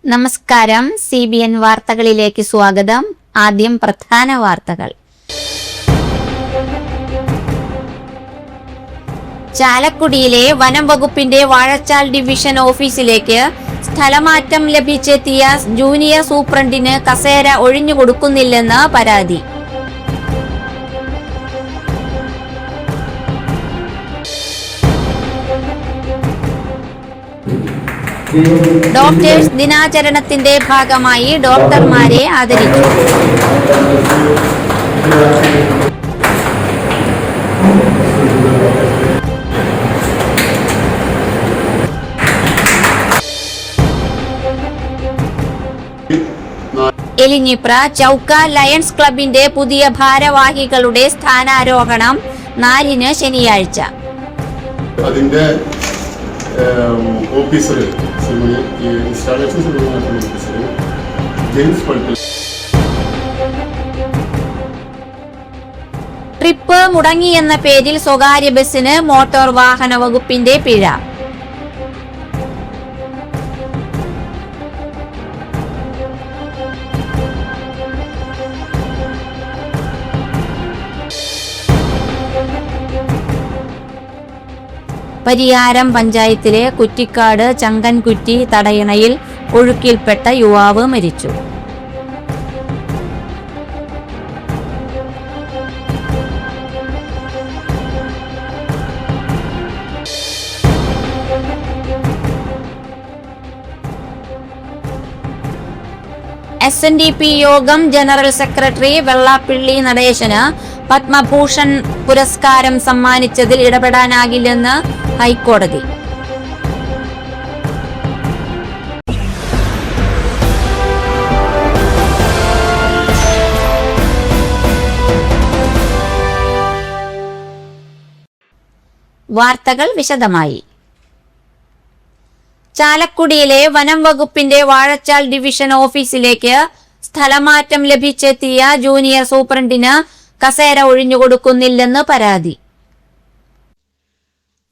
നമസ്കാരം. CBN വാർത്തകളിലേക്ക് സ്വാഗതം. ആദ്യം പ്രധാന വാർത്തകൾ. ചാലക്കുടിയിലെ വനം വകുപ്പിന്റെ വാഴച്ചാൽ ഡിവിഷൻ ഓഫീസിലേക്ക് സ്ഥലമാറ്റം ലഭിച്ചെത്തിയ ജൂനിയർ സൂപ്രണ്ടിന് കസേര ഒഴിഞ്ഞുകൊടുക്കുന്നില്ലെന്ന് പരാതി. ഡോക്ടേഴ്സ് ദിനാചരണത്തിന്റെ ഭാഗമായി ഡോക്ടർമാരെ ആദരിച്ചു. എലിഞ്ഞിപ്ര ചൗക്ക ലയൺസ് ക്ലബിന്റെ പുതിയ ഭാരവാഹികളുടെ സ്ഥാനാരോഹണം 4-ന് ശനിയാഴ്ച. അതിന്റെ ട്രിപ്പ് മുടങ്ങിയെന്ന പേരിൽ സ്വകാര്യ ബസിന് മോട്ടോർ വാഹന വകുപ്പിന്റെ പിഴ. പരിയാരം പഞ്ചായത്തിലെ കുറ്റിക്കാട് ചങ്കൻകുറ്റി തടയണയിൽ ഒഴുക്കിൽപ്പെട്ട യുവാവ് മരിച്ചു. SNDP യോഗം ജനറൽ സെക്രട്ടറി വെള്ളാപ്പള്ളി നടേശന് പത്മഭൂഷൺ പുരസ്കാരം സമ്മാനിച്ചതിൽ ഇടപെടാനാകില്ലെന്ന് ഹൈക്കോടതി. വാർത്തകൾ വിശദമായി. ചാലക്കുടിയിലെ വനം വകുപ്പിന്റെ വാഴച്ചാൽ ഡിവിഷൻ ഓഫീസിലേക്ക് സ്ഥലമാറ്റം ലഭിച്ചെത്തിയ ജൂനിയർ സൂപ്രണ്ടിന് കസേര ഒഴിഞ്ഞുകൊടുക്കുന്നില്ലെന്ന് പരാതി.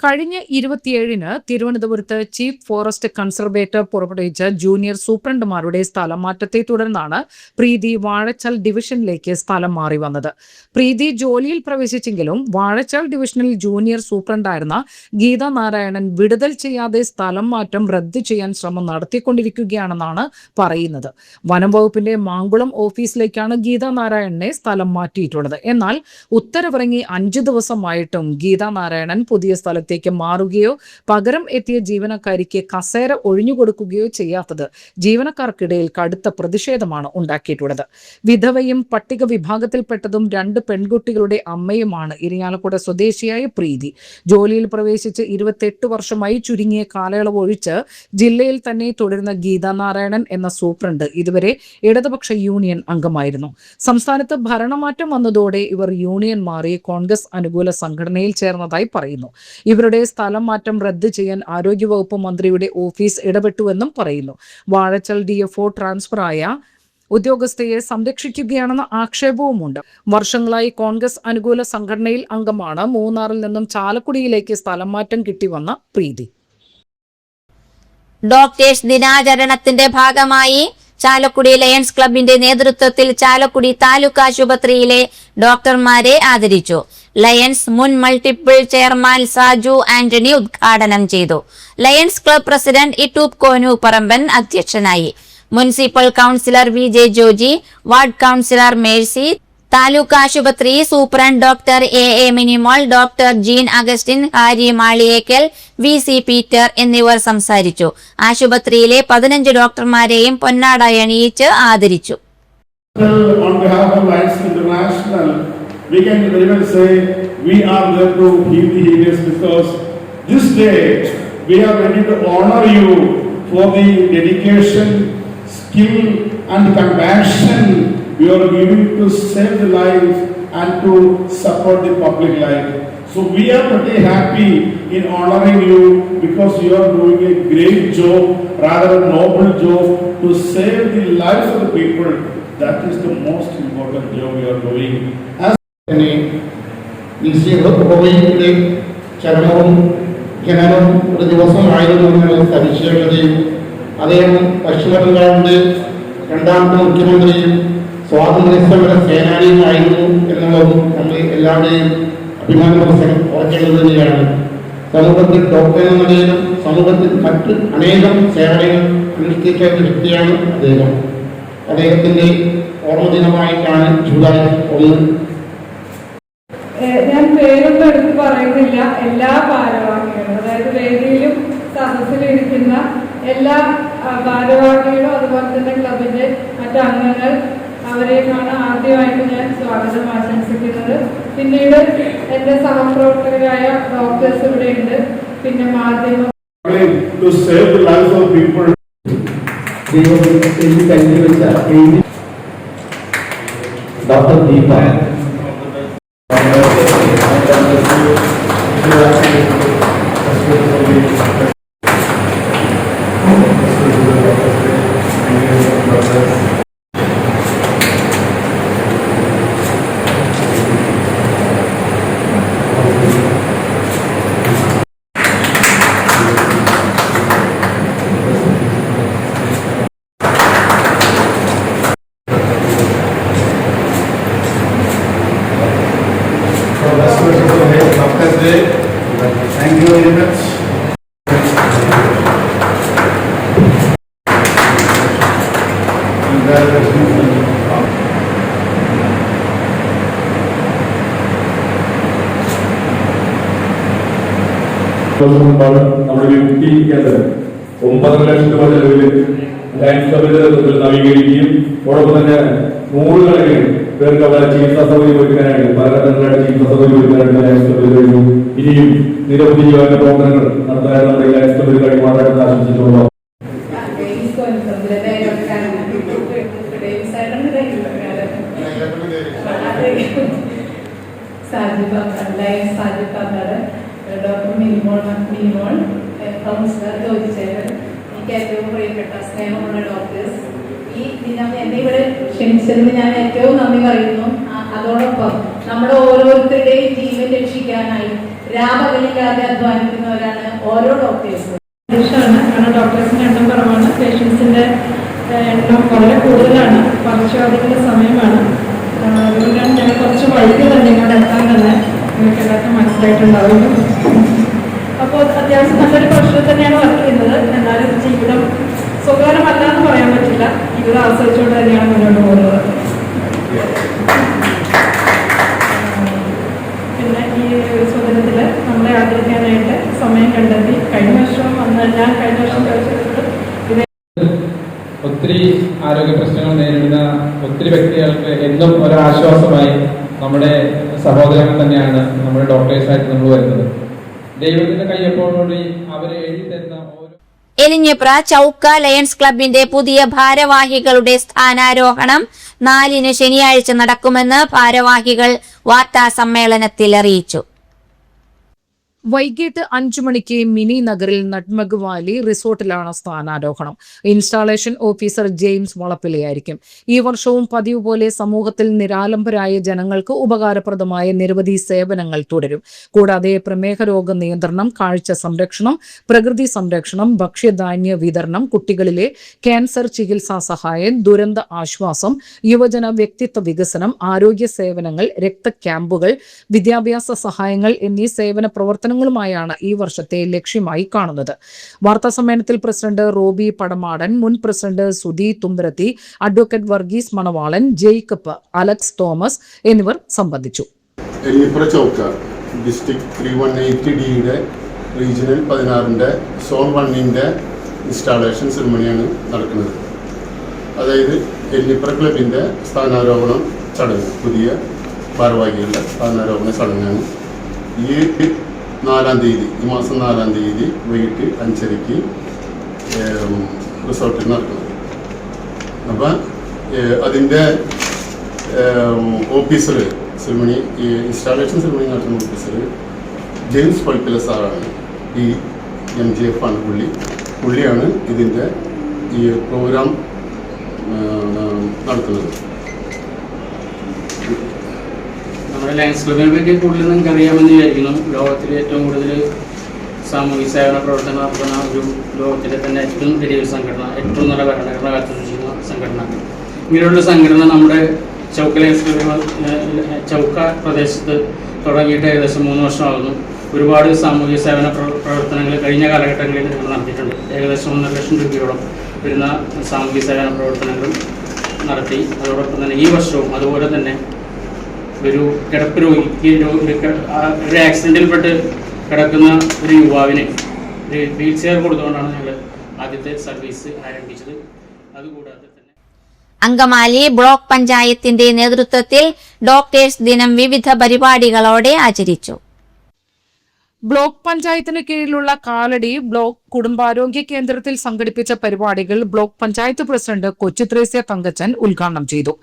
കഴിഞ്ഞ 27-ന് തിരുവനന്തപുരത്ത് ചീഫ് ഫോറസ്റ്റ് കൺസർവേറ്റർ പുറപ്പെടുവിച്ച ജൂനിയർ സൂപ്രണ്ടുമാരുടെ സ്ഥലം മാറ്റത്തെ തുടർന്നാണ് പ്രീതി വാഴച്ചാൽ ഡിവിഷനിലേക്ക് സ്ഥലം മാറി വന്നത്. പ്രീതി ജോലിയിൽ പ്രവേശിച്ചെങ്കിലും വാഴച്ചാൽ ഡിവിഷനിൽ ജൂനിയർ സൂപ്രണ്ടായിരുന്ന ഗീതാ നാരായണൻ വിടുതൽ ചെയ്യാതെ സ്ഥലം മാറ്റം റദ്ദു ചെയ്യാൻ ശ്രമം നടത്തിക്കൊണ്ടിരിക്കുകയാണെന്നാണ് പറയുന്നത്. വനം വകുപ്പിന്റെ മാങ്കുളം ഓഫീസിലേക്കാണ് ഗീതാ നാരായണനെ സ്ഥലം മാറ്റിയിട്ടുള്ളത്. എന്നാൽ ഉത്തരവിറങ്ങി 5 ദിവസമായിട്ടും ഗീതാ നാരായണൻ പുതിയ സ്ഥലത്ത് മാറുകയോ പകരം എത്തിയ ജീവനക്കാരിക്ക് കസേര ഒഴിഞ്ഞുകൊടുക്കുകയോ ചെയ്യാത്തത് ജീവനക്കാർക്കിടയിൽ കടുത്ത പ്രതിഷേധമാണ് ഉണ്ടാക്കിയിട്ടുള്ളത്. വിധവയും പട്ടിക വിഭാഗത്തിൽപ്പെട്ടതും 2 പെൺകുട്ടികളുടെ അമ്മയുമാണ് ഇരിങ്ങാലക്കുട സ്വദേശിയായ പ്രീതി. ജോലിയിൽ പ്രവേശിച്ച് 28 വർഷമായി ചുരുങ്ങിയ കാലയളവ് ഒഴിച്ച് ജില്ലയിൽ തന്നെ തുടരുന്ന ഗീതാ നാരായണൻ എന്ന സൂപ്രണ്ട് ഇതുവരെ ഇടതുപക്ഷ യൂണിയൻ അംഗമായിരുന്നു. സംസ്ഥാനത്ത് ഭരണമാറ്റം വന്നതോടെ ഇവർ യൂണിയൻ മാറി കോൺഗ്രസ് അനുകൂല സംഘടനയിൽ ചേർന്നതായി പറയുന്നു. ഇവരുടെ സ്ഥലം മാറ്റം റദ്ദ് ചെയ്യാൻ ആരോഗ്യവകുപ്പ് മന്ത്രിയുടെ ഓഫീസ് ഇടപെട്ടുവെന്നും പറയുന്നു. വാഴച്ചാൽ DFO ട്രാൻസ്ഫർ ആയ ഉദ്യോഗസ്ഥയെ സംരക്ഷിക്കുകയാണെന്ന ആക്ഷേപവുമുണ്ട്. വർഷങ്ങളായി കോൺഗ്രസ് അനുകൂല സംഘടനയിൽ അംഗമാണ്. മൂന്നാറിൽ നിന്നും ചാലക്കുടിയിലേക്ക് സ്ഥലം മാറ്റം കിട്ടിവന്ന പ്രീതി. ഡോക്ടേഴ്സ് ദിനാചരണത്തിന്റെ ഭാഗമായി ചാലക്കുടി ലയൺസ് ക്ലബിന്റെ നേതൃത്വത്തിൽ ചാലക്കുടി താലൂക്ക് ആശുപത്രിയിലെ ഡോക്ടർമാരെ ആദരിച്ചു. ലയൺസ് മുൻ മൾട്ടിപ്പിൾ ചെയർമാൻ സാജു ആന്റണി ഉദ്ഘാടനം ചെയ്തു. Lions club president Ittoop Konu Parampan അധ്യക്ഷനായി. Municipal councillor VJ Joji, ward councillor Mercy, taluk ആശുപത്രി superintendent doctor AA Minimol, doctor Jean Augustine, Harry Maliyekkal, VC Peter എന്നിവർ സംസാരിച്ചു. ആശുപത്രിയിലെ 15 ഡോക്ടർമാരെയും പൊന്നാട അണിയിച്ച് ആദരിച്ചു. We can very well say we are there to heal the healers, because this day we are ready to honor you for the dedication, skill and compassion you are giving to save the life and to support the public life. So we are pretty happy in honoring you, because you are doing a great job, rather a noble job to save the lives of the people. That is the most important job you are doing. നിശ്ചയയുടെ ചരമവും ജനനം ഒരു ദിവസമായിരുന്നു. സവിശേഷതയും അദ്ദേഹം പശ്ചിമ ബംഗാളിന്റെ രണ്ടാമത്തെ മുഖ്യമന്ത്രിയും സ്വാതന്ത്ര്യ സമര സേനാനിയുമായിരുന്നു എന്നുള്ളതും നമ്മൾ എല്ലാവരുടെയും അഭിമാനപ്രസരം ഓർക്കേണ്ടത് തന്നെയാണ്. സമൂഹത്തിൽ ഡോക്ടർ എന്ന നിലയിലും സമൂഹത്തിൽ മറ്റ് അനേകം സേവനങ്ങൾ അനുഷ്ഠിച്ച വ്യക്തിയാണ് അദ്ദേഹം. അദ്ദേഹത്തിന്റെ ഓർമ്മദിനമായിട്ടാണ് ജൂലൈ 1. ഞാൻ പേരൊന്നും എടുത്ത് പറയുന്നില്ല. എല്ലാ ഭാരവാഹികളും, അതായത് വേദിയിലും സദസ്സിലിരിക്കുന്ന എല്ലാ ഭാരവാഹികളും അതുപോലെ തന്നെ ക്ലബിന്റെ മറ്റംഗങ്ങൾ, അവരെയൊക്കെയാണ് ആദ്യമായിട്ട് ഞാൻ സ്വാഗതം ആശംസിക്കുന്നത്. പിന്നീട് എന്റെ സഹപ്രവർത്തകരായ ഡോക്ടേഴ്സ് ഇവിടെ ഉണ്ട്, പിന്നെ മാധ്യമ doctor Deepa Doctor's Day. Thank you very much. നമ്മുടെ വിമുക്തി കേന്ദ്രം 9 ലക്ഷം രൂപ ചെലവിൽ ലയൺസ് ക്ലബിന്റെ നേതൃത്വത്തിൽ നവീകരിക്കുകയും അതോടൊപ്പം തന്നെ 100 കണക്കിന് പേർക്ക് അവിടെ ചികിത്സാ സൗകര്യം ഒരുക്കാനായിട്ട് പല തരത്തിലുള്ള ചികിത്സാ സൗകര്യം ഒരുക്കാനായിട്ട് ലയൺസ് ക്ലബിൽ കഴിഞ്ഞു. ഇനിയും നിരവധി ജീവന പ്രവർത്തനങ്ങൾ നടത്താൻ നമ്മുടെ ലയൺസ് ക്ലബിൽ കഴിയുമാറായിട്ട് ആശംസിച്ചുകൊള്ളു. ഡോക്ടർ മിനിമോൾ കൗൺസിലർ ജോജിച്ചേട്ടൻ, എനിക്ക് ഏറ്റവും പ്രിയപ്പെട്ട സ്നേഹമുള്ള ഡോക്ടേഴ്സ്, ഈ ദിനം എന്നെ ഇവിടെ ക്ഷണിച്ചതിന് ഞാൻ ഏറ്റവും നന്ദി പറയുന്നു. അതോടൊപ്പം നമ്മുടെ ഓരോരുത്തരുടെയും ജീവൻ രക്ഷിക്കാനായി രാപകലില്ലാതെ അധ്വാനിക്കുന്നവരാണ് ഓരോ ഡോക്ടേഴ്സും. കാരണം ഡോക്ടേഴ്സിന്റെ എണ്ണം കുറവാണ്, പേഷ്യൻസിന്റെ എണ്ണം വളരെ കൂടുതലാണ്, പക്ഷപാതത്തിന്റെ സമയമാണ്. അതുകൊണ്ടാണ് ഞങ്ങൾ കുറച്ച് വൈകി തന്നെ ഇങ്ങോട്ട് എത്താൻ തന്നെ നിങ്ങൾക്ക് എല്ലാവർക്കും മനസ്സിലായിട്ടുണ്ടാവുന്നു. അപ്പോൾ അത്യാവശ്യം നല്ലൊരു പ്രശ്നം തന്നെയാണ് വർക്ക് ചെയ്യുന്നത്. എന്നാലും ജീവിതം സുഖകരമല്ല എന്ന് പറയാൻ പറ്റില്ല. ജീവിതം ആസ്വദിച്ചുകൊണ്ട് തന്നെയാണ് മുന്നോട്ട് പോകുന്നത്. പിന്നെ ഈ സുദിനത്തിൽ നമ്മളെ ആദരിക്കാനായിട്ട് സമയം കണ്ടെത്തി കഴിഞ്ഞ വർഷം ഞാൻ കഴിഞ്ഞ വർഷം കഴിച്ചിട്ടുണ്ട്. ഒത്തിരി ആരോഗ്യ പ്രശ്നങ്ങൾ നേരിടുന്ന ഒത്തിരി വ്യക്തികൾക്ക് എന്നും ഒരാശ്വാസമായി നമ്മുടെ സഹോദരങ്ങൾ തന്നെയാണ് നമ്മുടെ ഡോക്ടേഴ്സായിട്ട് നമ്മൾ വരുന്നത്. ദൈവത്തിന്റെ കയ്യൊപ്പോടുകൂടി അവരെ എഴുതി തരുന്ന എലിഞ്ഞിപ്ര ചൌക്ക ലയൺസ് ക്ലബിന്റെ പുതിയ ഭാരവാഹികളുടെ സ്ഥാനാരോഹണം 4 ശനിയാഴ്ച നടക്കുമെന്ന് ഭാരവാഹികൾ വാർത്താ സമ്മേളനത്തിൽ അറിയിച്ചു. വൈകിട്ട് 5 മണിക്ക് മിനി നഗറിൽ നട്മഗ് വാലി റിസോർട്ടിലാണ് സ്ഥാനാരോഹണം. ഇൻസ്റ്റാളേഷൻ ഓഫീസർ ജെയിംസ് വളപ്പിലയായിരിക്കും. ഈ വർഷവും പതിവ് പോലെ സമൂഹത്തിൽ നിരാലംബരായ ജനങ്ങൾക്ക് ഉപകാരപ്രദമായ നിരവധി സേവനങ്ങൾ തുടരും. കൂടാതെ പ്രമേഹ രോഗ നിയന്ത്രണം, കാഴ്ച സംരക്ഷണം, പ്രകൃതി സംരക്ഷണം, ഭക്ഷ്യധാന്യ വിതരണം, കുട്ടികളിലെ ക്യാൻസർ ചികിത്സാ സഹായം, ദുരന്ത ആശ്വാസം, യുവജന വ്യക്തിത്വ വികസനം, ആരോഗ്യ സേവനങ്ങൾ, രക്തക്യാമ്പുകൾ, വിദ്യാഭ്യാസ സഹായങ്ങൾ എന്നീ സേവന പ്രവർത്തനങ്ങളുമായാണ് ഈ വർഷത്തെ ലക്ഷ്യമായി കാണുന്നത്. വാർത്താ സമ്മേളനത്തിൽ പ്രസിഡന്റ് റോബി പടമാടൻ, മുൻ പ്രസിഡന്റ് സുധി തുമ്പരത്തി, അഡ്വക്കേറ്റ് വർഗീസ് മണവാളൻ, ജേക്കബ്, അലക്സ് തോമസ് എന്നിവർ സംബന്ധിച്ചു. Elinjipra ചൗക്ക district 3180 regional 16 zone 1 installation സെറിമണിയാണ് നടക്കുന്നത്. അതായത് എലിഞ്ഞിപ്ര ക്ലബിൻ്റെ സ്ഥാനാരോഹണം ചടങ്ങ്, പുതിയ ഭാരവാഹികളുടെ സ്ഥാനാരോഹണ ചടങ്ങാണ് ഈ 4-ാം തീയതി, ഈ മാസം 4-ാം തീയതി വൈകിട്ട് 5:30 റിസോർട്ടിൽ നടക്കുന്നത്. അപ്പം അതിൻ്റെ ഓഫീസർ സെറിമണി, ഈ ഇൻസ്റ്റാളേഷൻ സെറിമണി നടത്തുന്ന ഓഫീസർ ജെയിംസ് വളപ്പില സാറാണ്. ഈ MGF ആണ് പുള്ളിയാണ് ഇതിൻ്റെ ഈ പ്രോഗ്രാം നടത്തുന്നത്. നമ്മുടെ ലയൺസ് ക്ലബിനെ പറ്റി കൂടുതൽ നിങ്ങൾക്ക് അറിയാമെന്ന് വിചാരിക്കുന്നു. ലോകത്തിൽ ഏറ്റവും കൂടുതൽ സാമൂഹിക സേവന പ്രവർത്തനം നടത്തുന്ന ഒരു ലോകത്തിലെ തന്നെ ഏറ്റവും വലിയൊരു സംഘടന, ഏറ്റവും നല്ല ഭരണഘടന കാത്തുസൂക്ഷിക്കുന്ന സംഘടന. ഇങ്ങനെയുള്ള സംഘടന നമ്മുടെ ചൗക്ക പ്രദേശത്ത് തുടങ്ങിയിട്ട് ഏകദേശം 3 വർഷമാകുന്നു. ഒരുപാട് സാമൂഹിക സേവന പ്രവർത്തനങ്ങൾ കഴിഞ്ഞ കാലഘട്ടങ്ങളിൽ ഞങ്ങൾ നടത്തിയിട്ടുണ്ട്. ഏകദേശം 1.5 ലക്ഷം രൂപയോളം വരുന്ന സാമൂഹിക സേവന പ്രവർത്തനങ്ങൾ നടത്തി. അതോടൊപ്പം തന്നെ ഈ വർഷവും അതുപോലെ തന്നെ ഒരു കിടപ്പ് രോഗിക്ക് ഒരു ആക്സിഡൻറ്റിൽപ്പെട്ട് കിടക്കുന്ന ഒരു യുവാവിന് ഒരു വീൽ ചെയർ കൊടുത്തുകൊണ്ടാണ് ഞങ്ങൾ ആദ്യത്തെ സർവീസ് ആരംഭിച്ചത്. അതുകൂടാതെ തന്നെ അങ്കമാലി ബ്ലോക്ക് പഞ്ചായത്തിന്റെ നേതൃത്വത്തിൽ ഡോക്ടേഴ്സ് ദിനം വിവിധ പരിപാടികളോടെ ആചരിച്ചു. ബ്ലോക്ക് പഞ്ചായത്തിന് കീഴിലുള്ള കാലടി ബ്ലോക്ക് കുടുംബാരോഗ്യ കേന്ദ്രത്തിൽ സംഘടിപ്പിച്ച പരിപാടികൾ ബ്ലോക്ക് പഞ്ചായത്ത് പ്രസിഡന്റ് കൊച്ചുത്രേസ്യ തങ്കച്ചൻ ഉദ്ഘാടനം ചെയ്തു.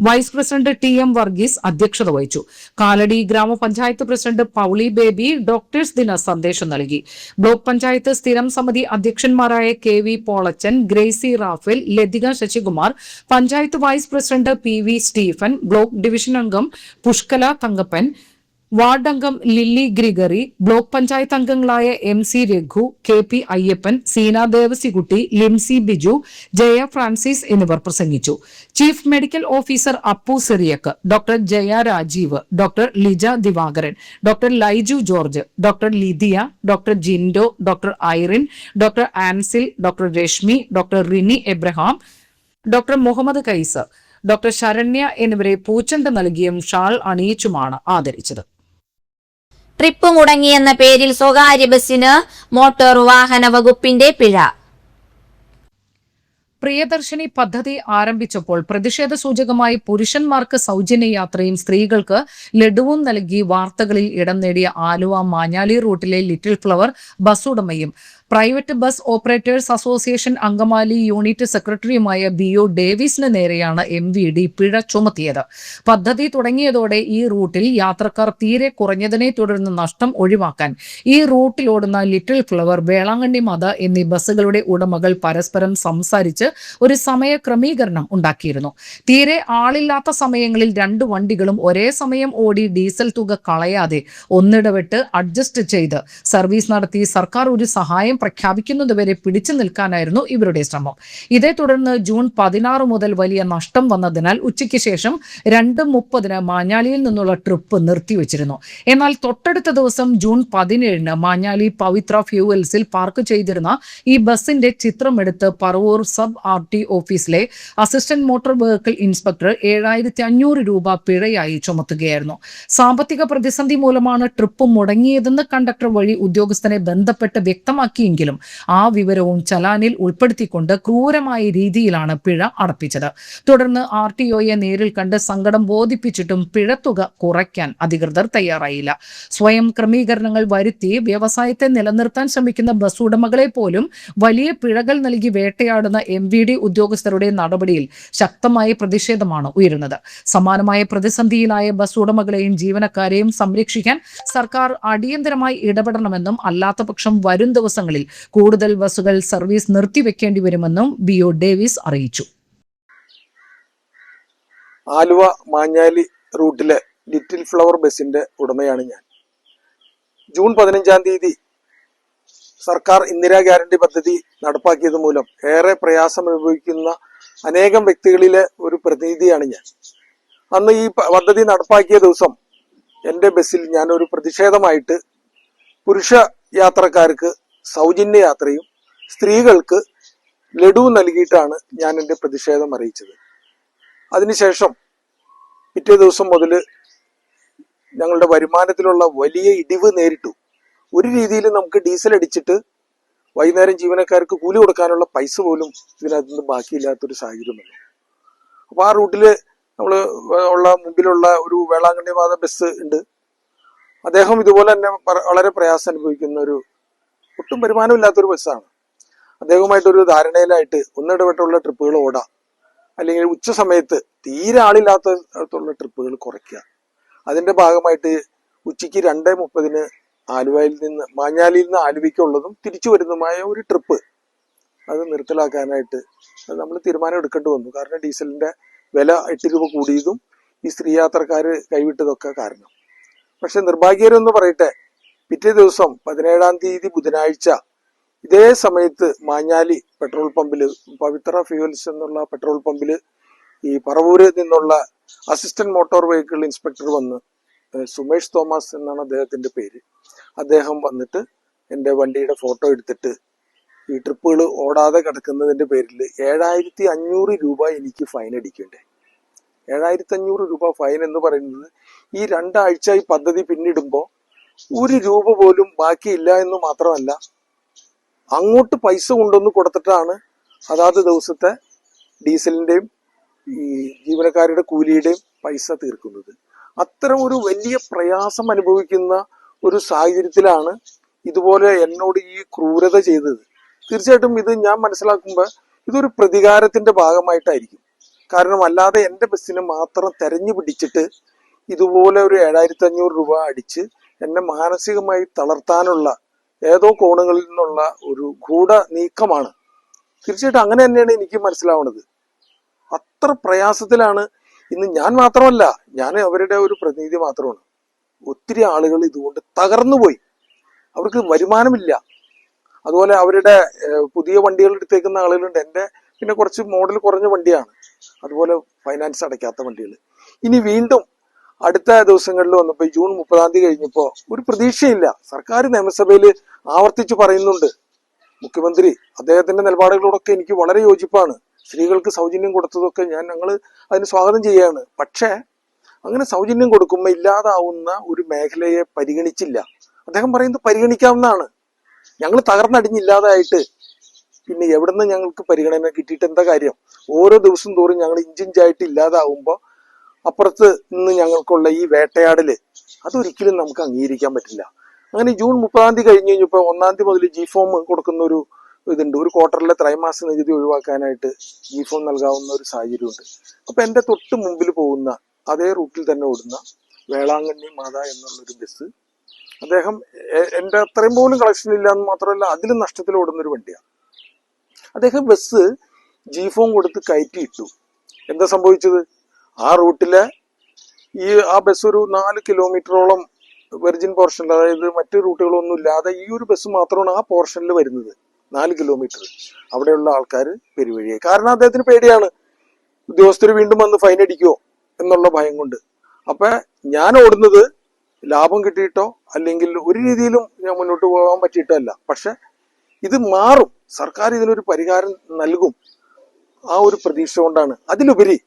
വൈസ് പ്രസിഡന്റ് TM വർഗീസ് അധ്യക്ഷത വഹിച്ചു. കാലടി ഗ്രാമപഞ്ചായത്ത് പ്രസിഡന്റ് പൌളി ബേബി ഡോക്ടേഴ്സ് ദിന സന്ദേശം നൽകി. ബ്ലോക്ക് പഞ്ചായത്ത് സ്ഥിരം സമിതി അധ്യക്ഷന്മാരായ KV Polachan, Gracy Raphael, Lathika Sasikumar, panchayat vice president PV Stephen, block division അംഗം പുഷ്കല തങ്കപ്പൻ, വാർഡ് അംഗം ലില്ലി ഗ്രിഗറി, ബ്ലോക്ക് പഞ്ചായത്ത് അംഗങ്ങളായ MC രഘു, KP അയ്യപ്പൻ, സീന ദേവസികുട്ടി, ലിംസി ബിജു, ജയ ഫ്രാൻസിസ് എന്നിവർ പ്രസംഗിച്ചു. Chief medical officer Appu Cyriac, doctor Jaya Rajeev, doctor Lija Divakaran, doctor Laiju George, doctor Lidiya, doctor Jindo, doctor Irene, doctor Ancil, doctor Reshmi, doctor Rini Abraham, doctor Muhammad Kaiser, doctor Saranya എന്നിവരെ പൂച്ചെണ്ട് നൽകിയും ഷാൾ അണിയിച്ചുമാണ് ആദരിച്ചത്. ട്രിപ്പ് മുടങ്ങിയെന്ന പേരിൽ സ്വകാര്യ ബസിന് മോട്ടോർ വാഹന വകുപ്പിന്റെ പിഴ. പ്രിയദർശിനി പദ്ധതി ആരംഭിച്ചപ്പോൾ പ്രതിഷേധ സൂചകമായി പുരുഷന്മാർക്ക് സൗജന്യ യാത്രയും സ്ത്രീകൾക്ക് ലഡുവും നൽകി വാർത്തകളിൽ ഇടം നേടിയ ആലുവ മാഞ്ഞാലി റൂട്ടിലെ ലിറ്റിൽ ഫ്ലവർ ബസ് ഉടമയും private bus operators association Angamaly unit സെക്രട്ടറിയുമായ BO ഡേവിസിന് നേരെയാണ് MVD പിഴ ചുമത്തിയത്. പദ്ധതി തുടങ്ങിയതോടെ ഈ റൂട്ടിൽ യാത്രക്കാർ തീരെ കുറഞ്ഞതിനെ തുടർന്ന് നഷ്ടം ഒഴിവാക്കാൻ ഈ റൂട്ടിലോടുന്ന ലിറ്റിൽ ഫ്ലവർ, വേളാങ്കണ്ണി മത എന്നീ ബസ്സുകളുടെ ഉടമകൾ പരസ്പരം സംസാരിച്ച് ഒരു സമയ ക്രമീകരണം ഉണ്ടാക്കിയിരുന്നു. തീരെ ആളില്ലാത്ത സമയങ്ങളിൽ 2 വണ്ടികളും ഒരേ സമയം ഓടി ഡീസൽ തുക കളയാതെ ഒന്നിടവിട്ട് അഡ്ജസ്റ്റ് ചെയ്ത് സർവീസ് നടത്തി സർക്കാർ ഒരു സഹായം പ്രഖ്യാപിക്കുന്നതുവരെ പിടിച്ചു നിൽക്കാനായിരുന്നു ഇവരുടെ ശ്രമം. ഇതേ തുടർന്ന് ജൂൺ 16 മുതൽ വലിയ നഷ്ടം വന്നതിനാൽ ഉച്ചയ്ക്ക് ശേഷം 2:30 മാഞ്ഞാലിയിൽ നിന്നുള്ള ട്രിപ്പ് നിർത്തിവെച്ചിരുന്നു. എന്നാൽ തൊട്ടടുത്ത ദിവസം ജൂൺ 17 മാഞ്ഞാലി പവിത്ര ഫ്യൂവൽസിൽ പാർക്ക് ചെയ്തിരുന്ന ഈ ബസിന്റെ ചിത്രമെടുത്ത് പറവൂർ സബ് RT ഓഫീസിലെ അസിസ്റ്റന്റ് മോട്ടോർ വെഹിക്കിൾ ഇൻസ്പെക്ടർ 7500 രൂപ പിഴയായി ചുമത്തുകയായിരുന്നു. സാമ്പത്തിക പ്രതിസന്ധി മൂലമാണ് ട്രിപ്പ് മുടങ്ങിയതെന്ന് കണ്ടക്ടർ വഴി ഉദ്യോഗസ്ഥനെ ബന്ധപ്പെട്ട് വ്യക്തമാക്കിയെങ്കിലും ആ വിവരവും ചലാനിൽ ഉൾപ്പെടുത്തിക്കൊണ്ട് ക്രൂരമായ രീതിയിലാണ് പിഴ അടപ്പിച്ചത്. തുടർന്ന് RTOയെ നേരിൽ കണ്ട് സങ്കടം ബോധിപ്പിച്ചിട്ടും പിഴത്തുക കുറയ്ക്കാൻ അധികൃതർ തയ്യാറായില്ല. സ്വയം ക്രമീകരണങ്ങൾ വരുത്തി വ്യവസായത്തെ നിലനിർത്താൻ ശ്രമിക്കുന്ന ബസ് ഉടമകളെ പോലും വലിയ പിഴകൾ നൽകി വേട്ടയാടുന്ന MVD ഉദ്യോഗസ്ഥരുടെ നടപടിയിൽ ശക്തമായ പ്രതിഷേധമാണ് ഉയരുന്നത്. സമാനമായ പ്രതിസന്ധിയിലായ ബസ് ഉടമകളെയും ജീവനക്കാരെയും സംരക്ഷിക്കാൻ സർക്കാർ അടിയന്തരമായി ഇടപെടണമെന്നും അല്ലാത്തപക്ഷം വരും ദിവസങ്ങളിൽ കൂടുതൽ ബസ്സുകൾ സർവീസ് നിർത്തിവെക്കേണ്ടി വരുമെന്നും BO ഡേവിസ് അറിയിച്ചു. ആലുവ മാഞ്ഞാലി റൂട്ടിലെ ലിറ്റിൽ ഫ്ലവർ ബസിന്റെ ഉടമയാണ് ഞാൻ. ജൂൺ 15-ാം തീയതി സർക്കാർ ഇന്ദിരാ ഗ്യാരണ്ടി പദ്ധതി നടപ്പാക്കിയത് മൂലം ഏറെ പ്രയാസം അനുഭവിക്കുന്ന അനേകം വ്യക്തികളിലെ ഒരു പ്രതിനിധിയാണ് ഞാൻ. അന്ന് ഈ പദ്ധതി നടപ്പാക്കിയ ദിവസം എൻ്റെ ബസ്സിൽ ഞാൻ ഒരു പ്രതിഷേധമായിട്ട് പുരുഷ യാത്രക്കാർക്ക് സൗജന്യ യാത്രയും സ്ത്രീകൾക്ക് ലഡു നൽകിയിട്ടാണ് ഞാൻ എൻ്റെ പ്രതിഷേധം അറിയിച്ചത്. അതിനുശേഷം പിറ്റേ ദിവസം മുതൽ ഞങ്ങളുടെ വരുമാനത്തിലുള്ള വലിയ ഇടിവ് നേരിട്ടു. ഒരു രീതിയിൽ നമുക്ക് ഡീസൽ അടിച്ചിട്ട് വൈകുന്നേരം ജീവനക്കാർക്ക് കൂലി കൊടുക്കാനുള്ള പൈസ പോലും ഇതിനകത്ത് നിന്ന് ബാക്കിയില്ലാത്തൊരു സാഹചര്യമുണ്ട്. അപ്പോൾ ആ റൂട്ടിൽ നമ്മൾ ഉള്ള മുമ്പിലുള്ള ഒരു വേളാങ്കണ്ണി പാത ബസ് ഉണ്ട്. അദ്ദേഹം ഇതുപോലെ തന്നെ വളരെ പ്രയാസം അനുഭവിക്കുന്ന ഒരു ഒട്ടും വരുമാനമില്ലാത്തൊരു ബസ്സാണ്. അദ്ദേഹവുമായിട്ടൊരു ധാരണയിലായിട്ട് ഒന്നിടവിട്ടുള്ള ട്രിപ്പുകൾ ഓടാം, അല്ലെങ്കിൽ ഉച്ച സമയത്ത് തീരെ ആളില്ലാത്തുള്ള ട്രിപ്പുകൾ കുറയ്ക്കുക. അതിന്റെ ഭാഗമായിട്ട് ഉച്ചയ്ക്ക് 2:30 ആലുവയിൽ നിന്ന് മാഞ്ഞാലിയിൽ നിന്ന് ആലുവയ്ക്കുള്ളതും തിരിച്ചു വരുന്നതുമായ ഒരു ട്രിപ്പ് അത് നിർത്തലാക്കാനായിട്ട് നമ്മൾ തീരുമാനം എടുക്കേണ്ടി വന്നു. കാരണം ഡീസലിന്റെ വില 8 രൂപ കൂടിയതും ഈ സ്ത്രീ യാത്രക്കാർ കൈവിട്ടതൊക്കെ കാരണം. പക്ഷെ നിർഭാഗ്യകരമെന്ന് പറയട്ടെ, പിറ്റേ ദിവസം 17-ാം തീയതി ബുധനാഴ്ച ഇതേ സമയത്ത് മാഞ്ഞാലി പെട്രോൾ പമ്പിൽ, പവിത്ര ഫ്യൂവൽസ് എന്നുള്ള പെട്രോൾ പമ്പിൽ ഈ പറവൂരിൽ നിന്നുള്ള അസിസ്റ്റന്റ് മോട്ടോർ വെഹിക്കിൾ ഇൻസ്പെക്ടർ വന്ന്, സുമേഷ് തോമസ് എന്നാണ് അദ്ദേഹത്തിന്റെ പേര്, അദ്ദേഹം വന്നിട്ട് എൻ്റെ വണ്ടിയുടെ ഫോട്ടോ എടുത്തിട്ട് ഈ ട്രിപ്പുകൾ ഓടാതെ കിടക്കുന്നതിന്റെ പേരിൽ 7500 രൂപ എനിക്ക് ഫൈൻ അടിക്കണ്ടേ. 7500 രൂപ ഫൈൻ എന്ന് പറയുന്നത് ഈ 2 ആഴ്ച ഈ പദ്ധതി പിന്നിടുമ്പോൾ 1 രൂപ പോലും ബാക്കിയില്ല എന്ന് മാത്രമല്ല, അങ്ങോട്ട് പൈസ കൊണ്ടുവന്ന് കൊടുത്തിട്ടാണ് അതാത് ദിവസത്തെ ഡീസലിന്റെയും ഈ ജീവനക്കാരുടെ കൂലിയുടെയും പൈസ തീർക്കുന്നത്. അത്തരം ഒരു വലിയ പ്രയാസം അനുഭവിക്കുന്ന ഒരു സാഹചര്യത്തിലാണ് ഇതുപോലെ എന്നോട് ഈ ക്രൂരത ചെയ്തത്. തീർച്ചയായിട്ടും ഇത് ഞാൻ മനസ്സിലാക്കുമ്പോൾ ഇതൊരു പ്രതികാരത്തിന്റെ ഭാഗമായിട്ടായിരിക്കും. കാരണം അല്ലാതെ എൻ്റെ ബസ്സിനെ മാത്രം തെരഞ്ഞു പിടിച്ചിട്ട് ഇതുപോലെ ഒരു 7500 രൂപ അടിച്ച് എന്നെ മാനസികമായി തളർത്താനുള്ള ഏതോ കോണുകളിൽ നിന്നുള്ള ഒരു ഗൂഢ നീക്കമാണ്. തീർച്ചയായിട്ടും അങ്ങനെ തന്നെയാണ് എനിക്ക് മനസ്സിലാവുന്നത്. അത്ര പ്രയാസത്തിലാണ് ഇന്ന്. ഞാൻ മാത്രമല്ല, ഞാൻ അവരുടെ ഒരു പ്രതിനിധി മാത്രമാണ്. ഒത്തിരി ആളുകൾ ഇതുകൊണ്ട് തകർന്നുപോയി. അവർക്ക് വരുമാനമില്ല. അതുപോലെ അവരുടെ പുതിയ വണ്ടികൾ എടുത്തേക്കുന്ന ആളുകളുണ്ട്. എൻ്റെ പിന്നെ കുറച്ച് മോഡൽ കുറഞ്ഞ വണ്ടിയാണ്, അതുപോലെ ഫൈനാൻസ് അടയ്ക്കാത്ത വണ്ടികൾ. ഇനി വീണ്ടും അടുത്ത ദിവസങ്ങളിൽ വന്നപ്പോൾ ജൂൺ 30-ാം തീയതി കഴിഞ്ഞപ്പോൾ ഒരു പ്രതീക്ഷയില്ല. സർക്കാർ നിയമസഭയിൽ ആവർത്തിച്ച് പറയുന്നുണ്ട്, മുഖ്യമന്ത്രി അദ്ദേഹത്തിന്റെ നിലപാടുകളോടൊക്കെ എനിക്ക് വളരെ യോജിപ്പാണ്. സ്ത്രീകൾക്ക് സൗജന്യം കൊടുത്തതൊക്കെ ഞങ്ങൾ അതിന് സ്വാഗതം ചെയ്യുകയാണ്. പക്ഷേ അങ്ങനെ സൗജന്യം കൊടുക്കുമ്പോൾ ഇല്ലാതാവുന്ന ഒരു മേഖലയെ പരിഗണിച്ചില്ല. അദ്ദേഹം പറയുന്നത് പരിഗണിക്കാവുന്നതാണ്. ഞങ്ങൾ തകർന്നടിഞ്ഞില്ലാതായിട്ട് പിന്നെ എവിടുന്ന് ഞങ്ങൾക്ക് പരിഗണന കിട്ടിയിട്ട് എന്താ കാര്യം? ഓരോ ദിവസം തോറും ഞങ്ങൾ ഇഞ്ചിഞ്ചായിട്ട് ഇല്ലാതാവുമ്പോൾ അപ്പുറത്ത് നിന്ന് ഞങ്ങൾക്കുള്ള ഈ വേട്ടയാടല് അതൊരിക്കലും നമുക്ക് അംഗീകരിക്കാൻ പറ്റില്ല. അങ്ങനെ ജൂൺ 30-ാം തീയതി കഴിഞ്ഞ് കഴിഞ്ഞപ്പോൾ 1-ാം തീയതി മുതൽ ജി ഫോം കൊടുക്കുന്ന ഒരു ഇതുണ്ട്. ഒരു ക്വാർട്ടറിലെ ത്രൈമാസ നികുതി ഒഴിവാക്കാനായിട്ട് ജി ഫോം നൽകാവുന്ന ഒരു സാഹചര്യമുണ്ട്. അപ്പൊ എൻ്റെ തൊട്ട് മുമ്പിൽ പോകുന്ന അതേ റൂട്ടിൽ തന്നെ ഓടുന്ന വേളാങ്കണ്ണി മാത എന്നുള്ളൊരു ബസ്, അദ്ദേഹം എൻ്റെ അത്രയും പോലും കളക്ഷൻ ഇല്ല എന്ന് മാത്രമല്ല അതിലും നഷ്ടത്തിൽ ഓടുന്ന ഒരു വണ്ടിയാണ്. അദ്ദേഹം ബസ് ജി ഫോം കൊടുത്ത് കയറ്റിയിട്ടു. എന്താ സംഭവിച്ചത്? ആ റൂട്ടിലെ ആ ബസ് ഒരു 4 കിലോമീറ്ററോളം വെർജിൻ പോർഷനിൽ, അതായത് മറ്റു റൂട്ടുകളൊന്നും ഇല്ലാതെ ഈ ഒരു ബസ് മാത്രമാണ് ആ പോർഷനിൽ വരുന്നത്. 4 കിലോമീറ്റർ അവിടെയുള്ള ആൾക്കാർ പെരുവഴിയായി. കാരണം അദ്ദേഹത്തിന് പേടിയാണ്, ഉദ്യോഗസ്ഥർ വീണ്ടും വന്ന് ഫൈൻ അടിക്കുമോ എന്നുള്ള ഭയം കൊണ്ട്. അപ്പൊ ഞാൻ ഓടുന്നത് ലാഭം കിട്ടിയിട്ടോ അല്ലെങ്കിൽ ഒരു രീതിയിലും ഞാൻ മുന്നോട്ട് പോകാൻ പറ്റിയിട്ടോ അല്ല. പക്ഷെ ഇത് മാറും, സർക്കാർ ഇതിനൊരു പരിഹാരം നൽകും, ആ ഒരു പ്രതീക്ഷ കൊണ്ടാണ്. അതിലുപരി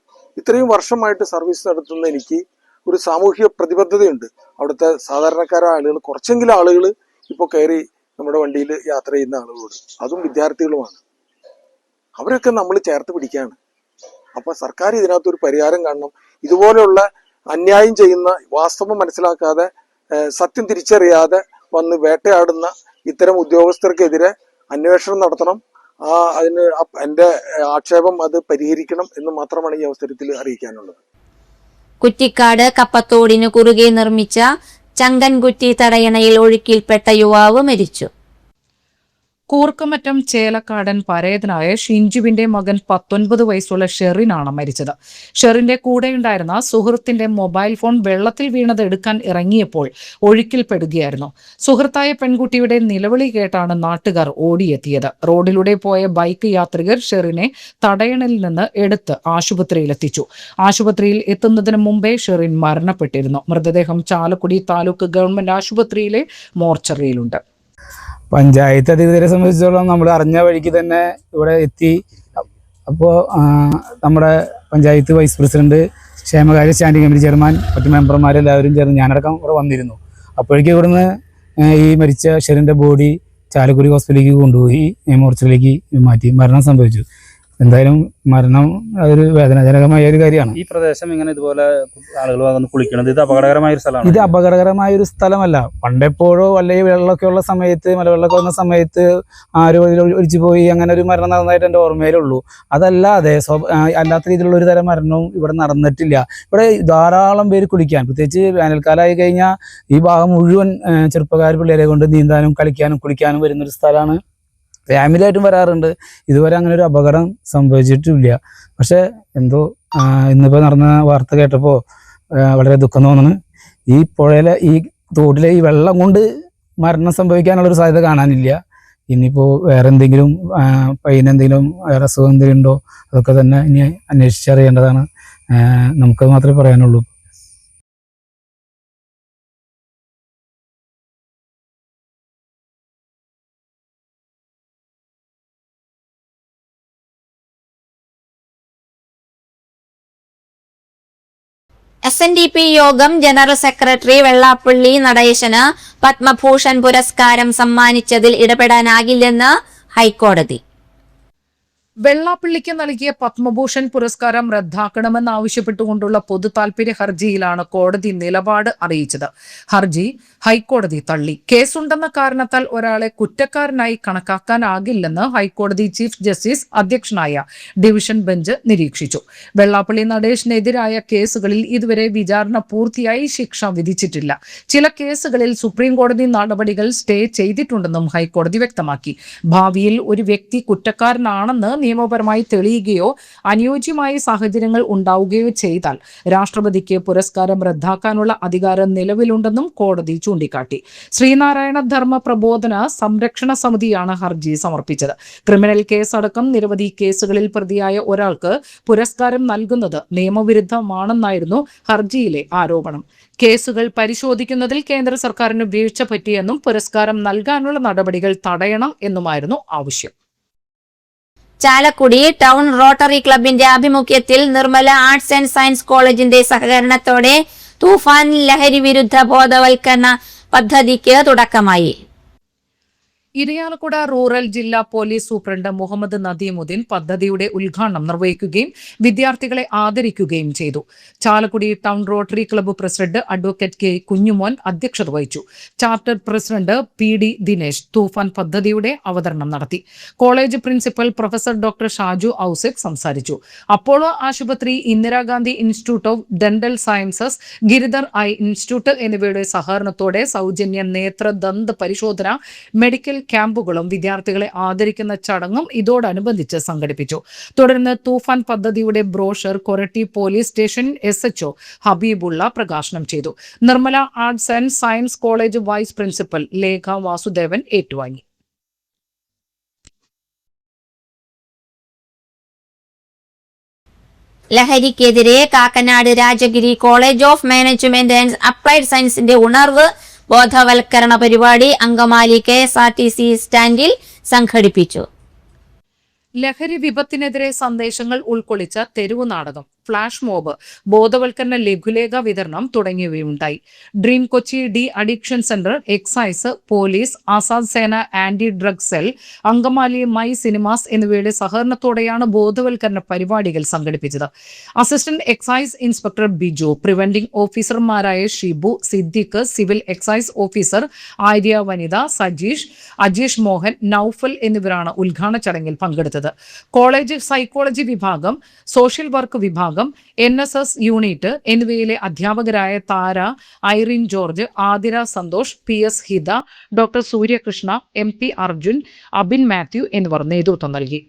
ഇത്രയും വർഷമായിട്ട് സർവീസ് നടത്തുന്ന എനിക്ക് ഒരു സാമൂഹിക പ്രതിബദ്ധതയുണ്ട്. അവിടുത്തെ സാധാരണക്കാരായ ആളുകൾ, കുറച്ചെങ്കിലും ആളുകൾ ഇപ്പോൾ കയറി നമ്മുടെ വണ്ടിയിൽ യാത്ര ചെയ്യുന്ന ആളുകളോട്, അതും വിദ്യാർത്ഥികളുമാണ്. അവരൊക്കെ നമ്മൾ ചേർത്ത് പിടിക്കുകയാണ്. അപ്പൊ സർക്കാർ ഇതിനകത്തൊരു പരിഹാരം കാണണം. ഇതുപോലെയുള്ള അന്യായം ചെയ്യുന്ന, വാസ്തവം മനസ്സിലാക്കാതെ സത്യം തിരിച്ചറിയാതെ വന്ന് വേട്ടയാടുന്ന ഇത്തരം ഉദ്യോഗസ്ഥർക്കെതിരെ അന്വേഷണം നടത്തണം. അതിന് എൻ്റെ ആക്ഷേപം അത് പരിഹരിക്കണം എന്ന് മാത്രമാണ് ഈ അവസരത്തിൽ അറിയിക്കാനുള്ളത്. കുറ്റിക്കാട് കപ്പത്തോടിനു കുറുകെ നിർമ്മിച്ച ചങ്കൻകുറ്റി തടയണയിൽ ഒഴുക്കിൽപ്പെട്ട യുവാവ് മരിച്ചു. കൂർക്കമറ്റം ചേലക്കാടൻ പരേതനായ ഷിഞ്ചുവിന്റെ മകൻ 19 വയസ്സുള്ള ഷെറിനാണ് മരിച്ചത്. ഷെറിന്റെ കൂടെയുണ്ടായിരുന്ന സുഹൃത്തിന്റെ മൊബൈൽ ഫോൺ വെള്ളത്തിൽ വീണത് എടുക്കാൻ ഇറങ്ങിയപ്പോൾ ഒഴുക്കിൽപ്പെടുകയായിരുന്നു. സുഹൃത്തായ പെൺകുട്ടിയുടെ നിലവിളി കേട്ടാണ് നാട്ടുകാർ ഓടിയെത്തിയത്. റോഡിലൂടെ പോയ ബൈക്ക് യാത്രികർ ഷെറിനെ തടയണയിൽ നിന്ന് എടുത്ത് ആശുപത്രിയിലെത്തിച്ചു. ആശുപത്രിയിൽ എത്തുന്നതിന് മുമ്പേ ഷെറിൻ മരണപ്പെട്ടിരുന്നു. മൃതദേഹം ചാലക്കുടി താലൂക്ക് ഗവൺമെന്റ് ആശുപത്രിയിലെ മോർച്ചറിയിലുണ്ട്. പഞ്ചായത്ത് അധികൃതരെ സംബന്ധിച്ചിടത്തോളം നമ്മൾ അറിഞ്ഞ വഴിക്ക് തന്നെ ഇവിടെ എത്തി. അപ്പോൾ നമ്മുടെ പഞ്ചായത്ത് വൈസ് പ്രസിഡന്റ്, ക്ഷേമകാര്യ സ്റ്റാൻഡിംഗ് കമ്മിറ്റി ചെയർമാൻ, മറ്റു മെമ്പർമാരെല്ലാവരും ചേർന്ന് ഞാനടക്കം ഇവിടെ വന്നിരുന്നു. അപ്പോഴേക്കും ഇവിടുന്ന് ഈ മരിച്ച ഷെറിൻ്റെ ബോഡി ചാലക്കുടി ഹോസ്പിറ്റലിലേക്ക് കൊണ്ടുപോയി മോർച്ചറിയിലേക്ക് മാറ്റി. മരണം സംഭവിച്ചു. എന്തായാലും മരണം അതൊരു വേദനാജനകമായ ഒരു കാര്യമാണ്. ഈ പ്രദേശം ഇങ്ങനെ ഇതുപോലെ ആളുകൾ വന്ന് കുളിക്കുന്നത് ഇത് അപകടകരമായ ഒരു സ്ഥലമാണ്. ഇത് അപകടകരമായ ഒരു സ്ഥലമല്ല. പണ്ടെപ്പോഴോ അല്ലെങ്കിൽ വെള്ളമൊക്കെ ഉള്ള സമയത്ത്, മലവെള്ളമൊക്കെ വന്ന സമയത്ത് ആരോ ഒഴിച്ചു പോയി അങ്ങനെ ഒരു മരണം നടന്നതായിട്ട് എൻ്റെ ഓർമ്മയിലുള്ളൂ. അതല്ലാതെ അല്ലാത്ത രീതിയിലുള്ള ഒരു തരം മരണവും ഇവിടെ നടന്നിട്ടില്ല. ഇവിടെ ധാരാളം പേര് കുളിക്കാൻ, പ്രത്യേകിച്ച് വേനൽക്കാലമായി കഴിഞ്ഞാൽ ഈ ഭാഗം മുഴുവൻ ചെറുപ്പക്കാർ പിള്ളേരെ കൊണ്ട് നീന്താനും കളിക്കാനും കുളിക്കാനും വരുന്നൊരു സ്ഥലമാണ്. ഫാമിലി ആയിട്ടും വരാറുണ്ട്. ഇതുവരെ അങ്ങനെ ഒരു അപകടം സംഭവിച്ചിട്ടില്ല. പക്ഷെ എന്തോ ഇന്നിപ്പോൾ നടന്ന വാർത്ത കേട്ടപ്പോൾ വളരെ ദുഃഖം തോന്നുന്നു. ഈ പുഴയിലെ ഈ തോട്ടിലെ ഈ വെള്ളം കൊണ്ട് മരണം സംഭവിക്കാനുള്ളൊരു സാധ്യത കാണാനില്ല. ഇനിയിപ്പോൾ വേറെ എന്തെങ്കിലും പയ്യനെന്തെങ്കിലും വേറെ അസുഖം എന്തെങ്കിലും ഉണ്ടോ അതൊക്കെ തന്നെ ഇനി അന്വേഷിച്ചറിയേണ്ടതാണ്. നമുക്കത് മാത്രമേ പറയാനുള്ളൂ. SNDP യോഗം ജനറൽ സെക്രട്ടറി വെള്ളാപ്പള്ളി നടേശന് പത്മഭൂഷൺ പുരസ്കാരം സമ്മാനിച്ചതിൽ ഇടപെടാനാകില്ലെന്ന് ഹൈക്കോടതി. വെള്ളാപ്പള്ളിക്ക് നൽകിയ പത്മഭൂഷൺ പുരസ്കാരം റദ്ദാക്കണമെന്നാവശ്യപ്പെട്ടുകൊണ്ടുള്ള പൊതു താൽപര്യ ഹർജിയിലാണ് കോടതി നിലപാട് അറിയിച്ചത്. ഹർജി ഹൈക്കോടതി തള്ളി. കേസുണ്ടെന്ന കാരണത്താൽ ഒരാളെ കുറ്റക്കാരനായി കണക്കാക്കാനാകില്ലെന്ന് ഹൈക്കോടതി ചീഫ് ജസ്റ്റിസ് അധ്യക്ഷനായ ഡിവിഷൻ ബെഞ്ച് നിരീക്ഷിച്ചു. വെള്ളാപ്പള്ളി നടേശനെതിരായ കേസുകളിൽ ഇതുവരെ വിചാരണ പൂർത്തിയായി ശിക്ഷ വിധിച്ചിട്ടില്ല. ചില കേസുകളിൽ സുപ്രീം കോടതി നടപടികൾ സ്റ്റേ ചെയ്തിട്ടുണ്ടെന്നും ഹൈക്കോടതി വ്യക്തമാക്കി. ഭാവിയിൽ ഒരു വ്യക്തി കുറ്റക്കാരനാണെന്ന് നിയമപരമായി തെളിയുകയോ അനുയോജ്യമായ സാഹചര്യങ്ങൾ ഉണ്ടാവുകയോ ചെയ്താൽ രാഷ്ട്രപതിക്ക് പുരസ്കാരം റദ്ദാക്കാനുള്ള അധികാരം നിലവിലുണ്ടെന്നും കോടതി ചൂണ്ടിക്കാട്ടി. ശ്രീനാരായണ ധർമ്മ പ്രബോധന സംരക്ഷണ സമിതിയാണ് ഹർജി സമർപ്പിച്ചത്. ക്രിമിനൽ കേസടക്കം നിരവധി കേസുകളിൽ പ്രതിയായ ഒരാൾക്ക് പുരസ്കാരം നൽകുന്നത് നിയമവിരുദ്ധമാണെന്നായിരുന്നു ഹർജിയിലെ ആരോപണം. കേസുകൾ പരിശോധിക്കുന്നതിൽ കേന്ദ്ര സർക്കാരിന് വീഴ്ച പറ്റിയെന്നും പുരസ്കാരം നൽകാനുള്ള നടപടികൾ തടയണം എന്നുമായിരുന്നു ആവശ്യം. ചാലക്കുടി ടൗൺ റോട്ടറി ക്ലബിന്റെ ആഭിമുഖ്യത്തിൽ നിർമ്മല ആർട്സ് ആൻഡ് സയൻസ് കോളേജിന്റെ സഹകരണത്തോടെ തൂഫാൻ ലഹരി വിരുദ്ധ ബോധവൽക്കരണ പദ്ധതിക്ക് തുടക്കമായി. ഇരിയാലക്കുട റൂറൽ ജില്ലാ പോലീസ് സൂപ്രണ്ട് മുഹമ്മദ് നദീമുദ്ദീൻ പദ്ധതിയുടെ ഉദ്ഘാടനം നിർവഹിക്കുകയും വിദ്യാർത്ഥികളെ ആദരിക്കുകയും ചെയ്തു. Chalakudy town rotary club president advocate K Kunjumon അധ്യക്ഷത വഹിച്ചു. Charter president PD Dinesh Toofan പദ്ധതിയുടെ അവതരണം നടത്തി. College principal professor doctor Shaju Ousekh സംസാരിച്ചു. അപ്പോളോ ആശുപത്രി, Indira Gandhi institute of dental sciences, Giridhar eye institute എന്നിവയുടെ സഹകരണത്തോടെ സൗജന്യ നേത്ര ദന്ത പരിശോധന മെഡിക്കൽ ക്യാമ്പുകളും വിദ്യാർത്ഥികളെ ആദരിക്കുന്ന ചടങ്ങും ഇതോടനുബന്ധിച്ച് സംഘടിപ്പിച്ചു. തുടർന്ന് തൂഫാൻ പദ്ധതിയുടെ brochure Koratty police station SHO Habeebulla പ്രകാശനം ചെയ്തു. Nirmala arts and science college vice principal Lekha Vasudevan ഏറ്റുവാങ്ങി. ലഹരിക്കെതിരെ Kakkanad Rajagiri college of management and applied സയൻസിന്റെ ഉണർവ് ബോധവൽക്കരണ പരിപാടി അങ്കമാലി KSRTC സ്റ്റാൻഡിൽ സംഘടിപ്പിച്ചു. ലഹരി വിപത്തിനെതിരെ സന്ദേശങ്ങൾ ഉൾക്കൊള്ളിച്ച തെരുവു നാടകം, ഫ്ലാഷ് മോബ്, ബോധവൽക്കരണ ലഘുലേഖ വിതരണം തുടങ്ങിയവയുണ്ടായി. Dream Kochi de addiction centre, excise, police, Azad Sena anti drug cell, Angamaly my cinemas എന്നിവയുടെ സഹകരണത്തോടെയാണ് ബോധവൽക്കരണ പരിപാടികൾ സംഘടിപ്പിച്ചത്. Assistant excise inspector Biju, preventing ഓഫീസർമാരായ Shibu, Siddique, civil excise officer Arya വനിത, സജീഷ്, അജീഷ് മോഹൻ, നൌഫൽ എന്നിവരാണ് ഉദ്ഘാടന ചടങ്ങിൽ പങ്കെടുത്തത്. കോളേജ് സൈക്കോളജി വിഭാഗം, സോഷ്യൽ വർക്ക് വിഭാഗം, NSS യൂണിറ്റ് എന്നിവയിലെ അധ്യാപകരായ Thara, Irene George, Athira Santhosh, PS Hitha, doctor Suryakrishna, MP Arjun, Abin Mathew എന്നിവർ നേതൃത്വം നൽകി.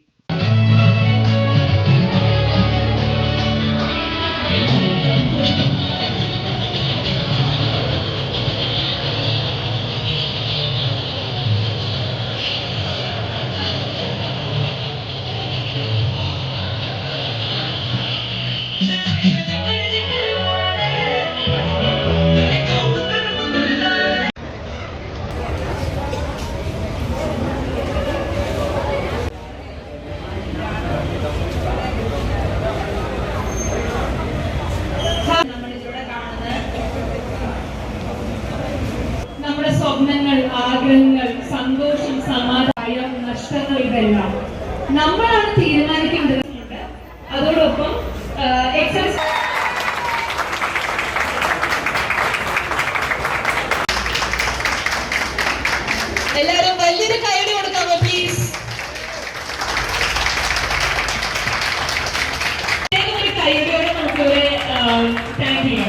നമ്മുടെ സ്വപ്നങ്ങൾ, ആഗ്രഹങ്ങൾ, സന്തോഷം, സമാധാനം, നഷ്ടങ്ങൾ ഇതെല്ലാം നമ്മളാണ് തീരുമാനിക്കേണ്ടത്. അതോടൊപ്പം എക്സൈസ് എല്ലാവരും വലിയൊരു കൈയടി കൊടുക്കാമോ പ്ലീസ്? ഒരു കൈയടിയോടെ നമുക്കൊരു താങ്ക് യു.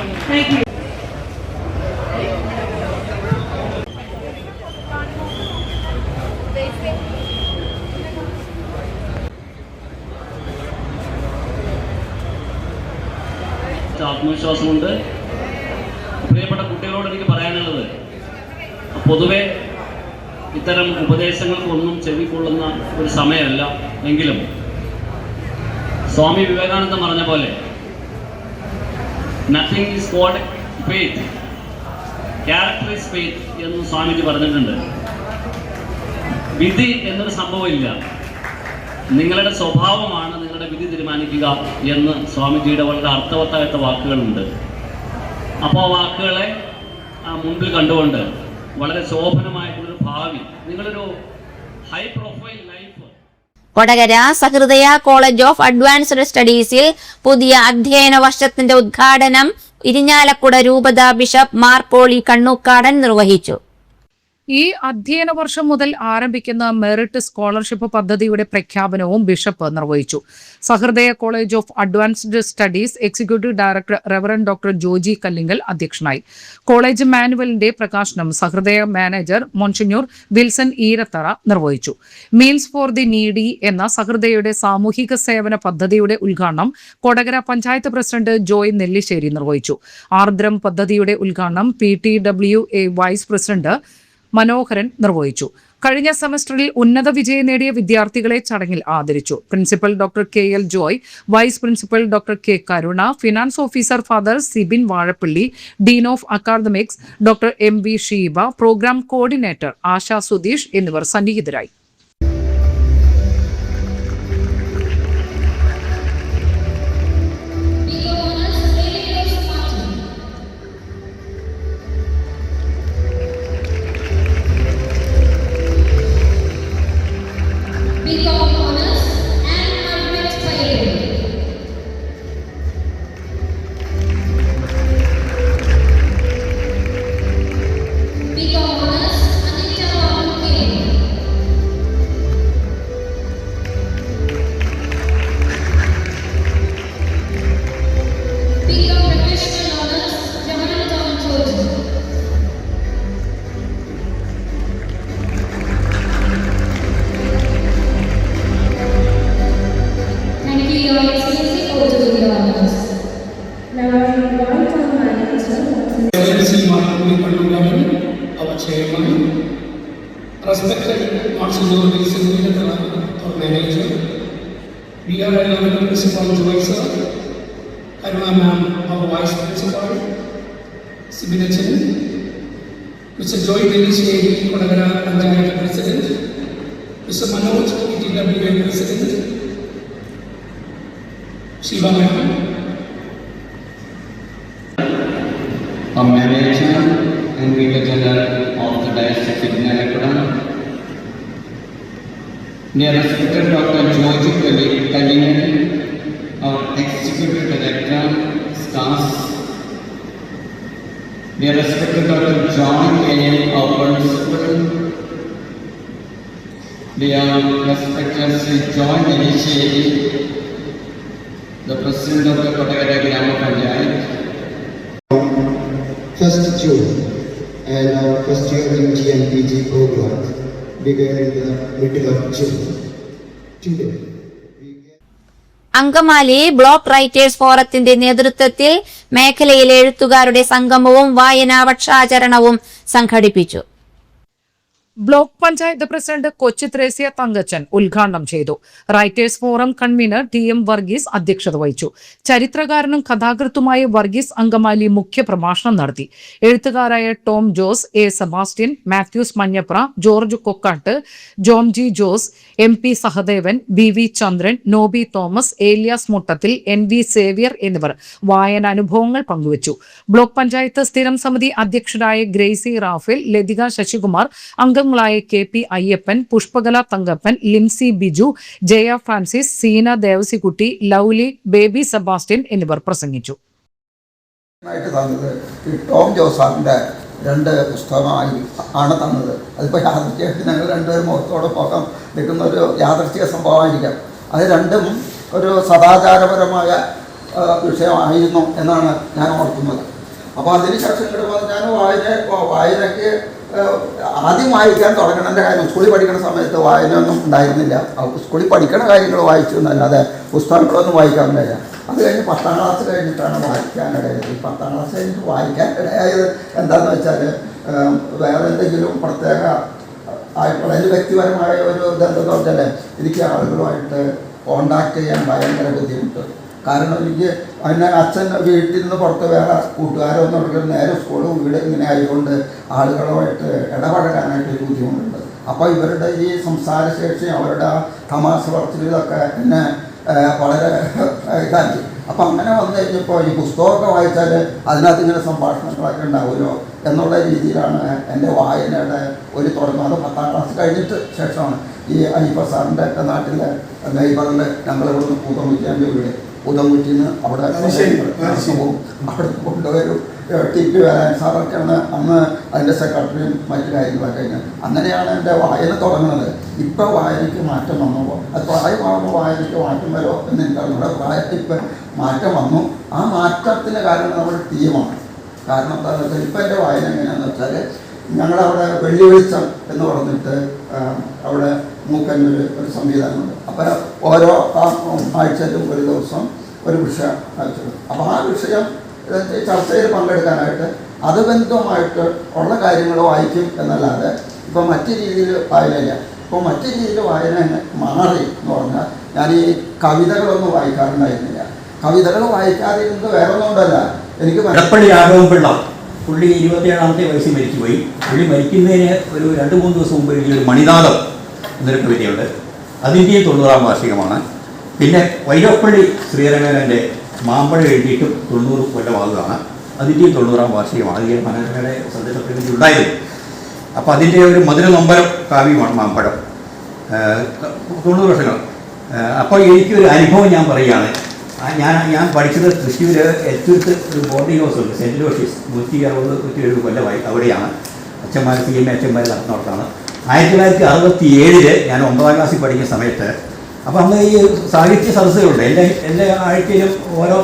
ആത്മവിശ്വാസമുണ്ട്. പ്രിയപ്പെട്ട കുട്ടികളോട് എനിക്ക് പറയാനുള്ളത്, പൊതുവെ ഇത്തരം ഉപദേശങ്ങൾക്കൊന്നും ചെവിക്കൊള്ളുന്ന ഒരു സമയമല്ല. എങ്കിലും സ്വാമി വിവേകാനന്ദൻ പറഞ്ഞ പോലെ nothing is called faith, character is faith എന്ന് സ്വാമിജി പറഞ്ഞിട്ടുണ്ട്. വിധി എന്നൊരു സംഭവമില്ല, നിങ്ങളുടെ സ്വഭാവമാണ് നിങ്ങളുടെ വിധി തീരുമാനിക്കുക എന്ന് സ്വാമിജിയുടെ വളരെ അർത്ഥവത്തായ വാക്കുകളുണ്ട്. അപ്പോൾ ആ വാക്കുകളെ മുൻപിൽ കണ്ടുകൊണ്ട് വളരെ ശോഭനമായിട്ടുള്ളൊരു ഭാവി, നിങ്ങളൊരു high profile life. Kodakara Sahrudaya college of advanced സ്റ്റഡീസിൽ പുതിയ അധ്യയന വർഷത്തിന്റെ ഉദ്ഘാടനം ഇരിഞ്ഞാലക്കുട രൂപത ബിഷപ്പ് മാർ പോളി കണ്ണൂക്കാടൻ നിർവഹിച്ചു. ഈ അധ്യയന വർഷം മുതൽ ആരംഭിക്കുന്ന മെറിറ്റ് സ്കോളർഷിപ്പ് പദ്ധതിയുടെ പ്രഖ്യാപനവും ബിഷപ്പ് നിർവഹിച്ചു. Sahrudaya college of advanced studies executive director reverend doctor Joji Kallingal അധ്യക്ഷനായി. കോളേജ് മാനുവലിന്റെ പ്രകാശനം സഹൃദയ മാനേജർ മോൺസിഞ്ഞൂർ വിൽസൺ ഈരത്തറ നിർവഹിച്ചു. മീൽസ് ഫോർ ദി നീഡി എന്ന സഹൃദയയുടെ സാമൂഹിക സേവന പദ്ധതിയുടെ ഉദ്ഘാടനം കൊടകര പഞ്ചായത്ത് പ്രസിഡന്റ് ജോയ് നെല്ലിശ്ശേരി നിർവഹിച്ചു. ആർദ്രം പദ്ധതിയുടെ ഉദ്ഘാടനം PTWA വൈസ് പ്രസിഡന്റ് മനോഹരൻ നിർവഹിച്ചു. കഴിഞ്ഞ സെമസ്റ്ററിൽ ഉന്നത വിജയം നേടിയ വിദ്യാർത്ഥികളെ ചടങ്ങിൽ ആദരിച്ചു. Principal doctor KL Joy, vice principal doctor K Karuna, finance officer father Sibin Vazhappally, dean of academics doctor MV Sheeba, programme coordinator Asha Sudheesh എന്നിവർ സന്നിഹിതരായി. Our chairman, respected Monsignor Wilson Veerathara, our manager, we are honorable principal Joy sir, Karuna ma'am, our vice principal, Sibinachan, Mr. Joy Nelissheri, Kodagara Panchayat president, Mr. Manoj, PTWA president, Shiva ma'am, a manager and Vicar General of the Diocese of Irinalakuda, dear respected Dr. George Kallingal, our Executive Director, staff, dear respected Dr. John A. our Principal, dear respected Sri Joy Nelissheri, the President of the Kodagara Grama Panchayat. 1st June and our first year in GNPG program began in the middle of June. Today, Angamaly block writers ഫോറത്തിന്റെ നേതൃത്വത്തിൽ മേഖലയിലെ എഴുത്തുകാരുടെ സംഗമവും വായനാ പക്ഷാചരണവും സംഘടിപ്പിച്ചു. Block panchayat president Kochi Thresia Thankachan ഉദ്ഘാടനം ചെയ്തു. Writers forum convener TM Varghese അധ്യക്ഷത വഹിച്ചു. ചരിത്രകാരനും കഥാകൃത്തുമായ വർഗീസ് അങ്കമാലി മുഖ്യ പ്രഭാഷണം നടത്തി. എഴുത്തുകാരായ Tom Jose, A. Sebastian, Mathews Manjapra, George Kokkattu, Jom G. Jose, MP Sahadevan, BV Chandran, Noby Thomas, Elias Muttathil, NV Xavier എന്നിവർ വായനാനുഭവങ്ങൾ പങ്കുവച്ചു. ബ്ലോക്ക് പഞ്ചായത്ത് സ്ഥിരം സമിതി അധ്യക്ഷരായ ഗ്രേസി റാഫേൽ, ലതിക ശശികുമാർ, അംഗങ്ങളായ KP അയ്യപ്പൻ, പുഷ്പകല തങ്കപ്പൻ, ലിംസി ബിജു, ജയ ഫ്രാൻസിസ്, സീന ദേവസിക്കുട്ടി, ലൗലി, ബേബി സെബാസ്റ്റ്യൻ എന്നിവർ പ്രസംഗിച്ചു. ടോം ജോസാറിൻ്റെ 2 പുസ്തകമായി ആണ് തന്നത്. അതിപ്പോൾ യാദൃശ്ചികമായിട്ട് ഞങ്ങൾ രണ്ടുപേരും മുഖത്തോടെ പോകാൻ നിൽക്കുന്ന ഒരു യാദൃശ്ചിക സംഭവമായിരിക്കാം. അത് രണ്ടും ഒരു സദാചാരപരമായ വിഷയമായിരുന്നു എന്നാണ് ഞാൻ ഓർക്കുന്നത്. അപ്പോൾ അതിനുശേഷം ഞാൻ വായനയ്ക്ക് ആദ്യം വായിക്കാൻ തുടങ്ങണതിൻ്റെ കാര്യം സ്കൂളിൽ പഠിക്കുന്ന സമയത്ത് വായനയൊന്നും ഉണ്ടായിരുന്നില്ല. സ്കൂളിൽ പഠിക്കുന്ന കാര്യങ്ങൾ വായിച്ചു എന്നല്ലാതെ പുസ്തകങ്ങളൊന്നും വായിക്കാനില്ല. അത് കഴിഞ്ഞ് 10ാം ക്ലാസ് കഴിഞ്ഞിട്ടാണ് വായിക്കാനിടയായത്. 10ാം ക്ലാസ് കഴിഞ്ഞിട്ട് വായിക്കാൻ ഇടയായത് എന്താണെന്ന് വെച്ചാൽ വേറെ എന്തെങ്കിലും പ്രത്യേക ആയിട്ടുള്ള എൻ്റെ വ്യക്തിപരമായ ഒരു ഇതെന്തെന്ന് വെച്ചാൽ എനിക്ക് ആളുകളുമായിട്ട് കോണ്ടാക്ട് ചെയ്യാൻ ഭയങ്കര ബുദ്ധിമുട്ട്. കാരണം എനിക്ക് പിന്നെ അച്ഛൻ വീട്ടിൽ നിന്ന് പുറത്ത് വേറെ കൂട്ടുകാരൊന്നും ഉണ്ടെങ്കിൽ നേരെ സ്കൂളും വീട് ഇങ്ങനെ ആയതുകൊണ്ട് ആളുകളുമായിട്ട് ഇടപഴകാനായിട്ടൊരു ബുദ്ധിമുട്ടുണ്ട്. അപ്പോൾ ഇവരുടെ ഈ സംസാരശേഷി അവരുടെ ആ തമാശ പറച്ചിലൊക്കെ എന്നെ വളരെ ഇതാക്കി. അപ്പം അങ്ങനെ വന്നു കഴിഞ്ഞപ്പോൾ ഈ പുസ്തകമൊക്കെ വായിച്ചാൽ അതിനകത്ത് ഇങ്ങനെ സംഭാഷണങ്ങളൊക്കെ ഉണ്ടാവുമല്ലോ എന്നുള്ള രീതിയിലാണ് എൻ്റെ വായനയുടെ ഒരു തുടക്കം. അത് 10ാം ക്ലാസ് കഴിഞ്ഞിട്ട് ശേഷമാണ് ഈ അയ്യപ്പ സാറിൻ്റെ നാട്ടിലെ നെയ്ബറിൽ ഞങ്ങളിവിടുന്ന് പൂതമുറ്റിൻ്റെ വീട് പൂതമുറ്റിയിൽ നിന്ന് അവിടെ പോകും. അവിടെ കൊണ്ടുവരും ടി.പി. വേലാൻ സാറൊക്കെയാണ് അന്ന് അതിൻ്റെ സെക്രട്ടറിയും മറ്റു കാര്യങ്ങളൊക്കെ കഴിഞ്ഞ്. അങ്ങനെയാണ് എൻ്റെ വായന തുടങ്ങുന്നത്. ഇപ്പോൾ വായനയ്ക്ക് മാറ്റം വന്നപ്പോൾ അത് പ്രായമാകുമ്പോൾ വായനയ്ക്ക് മാറ്റം വരുമോ എന്ന് എനിക്കറിഞ്ഞൂടെ. പ്രായത്തിൽ മാറ്റം വന്നു. ആ മാറ്റത്തിന് കാരണം നമ്മുടെ ടീമാണ്. കാരണം എന്താണെന്ന് വെച്ചാൽ ഇപ്പം എൻ്റെ വായന എങ്ങനെയാണെന്ന് വെച്ചാൽ ഞങ്ങളവിടെ വെള്ളിവെളിച്ചം എന്ന് പറഞ്ഞിട്ട് അവിടെ മൂക്കന്നൂർ ഒരു സംവിധാനമുണ്ട്. അപ്പോൾ ഓരോ ആഴ്ചയിലും ഒരു ദിവസം ഒരു വിഷയം അയച്ചിടും. അപ്പോൾ ആ വിഷയം ചർച്ചയിൽ പങ്കെടുക്കാനായിട്ട് അത് ബന്ധമായിട്ട് ഉള്ള കാര്യങ്ങൾ വായിക്കും എന്നല്ലാതെ ഇപ്പോൾ മറ്റു രീതിയിൽ വായനയില്ല. ഇപ്പോൾ മറ്റു രീതിയിൽ വായന മാറി എന്ന് പറഞ്ഞാൽ ഞാൻ ഈ കവിതകളൊന്നും വായിക്കാറുണ്ടായിരുന്നില്ല. കവിതകൾ വായിക്കാതിരുന്നത് വേറെ ഒന്നുകൊണ്ടല്ല, എനിക്ക് എടപ്പള്ളി രാഘവൻപിള്ള പുള്ളി 27ാമത്തെ വയസ്സിൽ മരിച്ചുപോയി. പുള്ളി മരിക്കുന്നതിന് ഒരു 2-3 ദിവസം മുമ്പ് എഴുതിയൊരു മണിനാഥം എന്നൊരു കവിതയുണ്ട്. അതിൻ്റെ 90ാം വാർഷികമാണ്. പിന്നെ വൈരപ്പള്ളി ശ്രീരംഗൻ്റെ മാമ്പഴം എഴുതിയിട്ടും 90 കൊല്ലമാകുകയാണ്. അതിൻ്റെ 90ാം വാർഷികമാണ്. അതിൽ മനോരമയുടെ സന്ദേശത്തിൽ ഉണ്ടായിരുന്നു. അപ്പോൾ അതിൻ്റെ ഒരു മധുര നൊമ്പരം കാവ്യമാണ് മാമ്പഴം. 90 വർഷങ്ങൾ. അപ്പോൾ എനിക്കൊരു അനുഭവം ഞാൻ പറയുകയാണ്. ഞാൻ പഠിച്ചത് തൃശ്ശൂർ എത്തൂർത്ത് ഒരു ബോർഡിംഗ് ഹൗസ് ഉണ്ട്, സെൻറ്റ് ലോഷീസ്. 160-170 കൊല്ലമായി അവിടെയാണ്. അച്ഛന്മാർ CMA അച്ഛന്മാർ നടത്തുന്നതാണ്. 1967 ഞാൻ 9ാം ക്ലാസ്സിൽ പഠിക്കുന്ന സമയത്ത് അപ്പോൾ അന്ന് ഈ സാഹിത്യ സദസ്സുകളുണ്ട്. എല്ലാ ആഴ്ചയിലും ഓരോ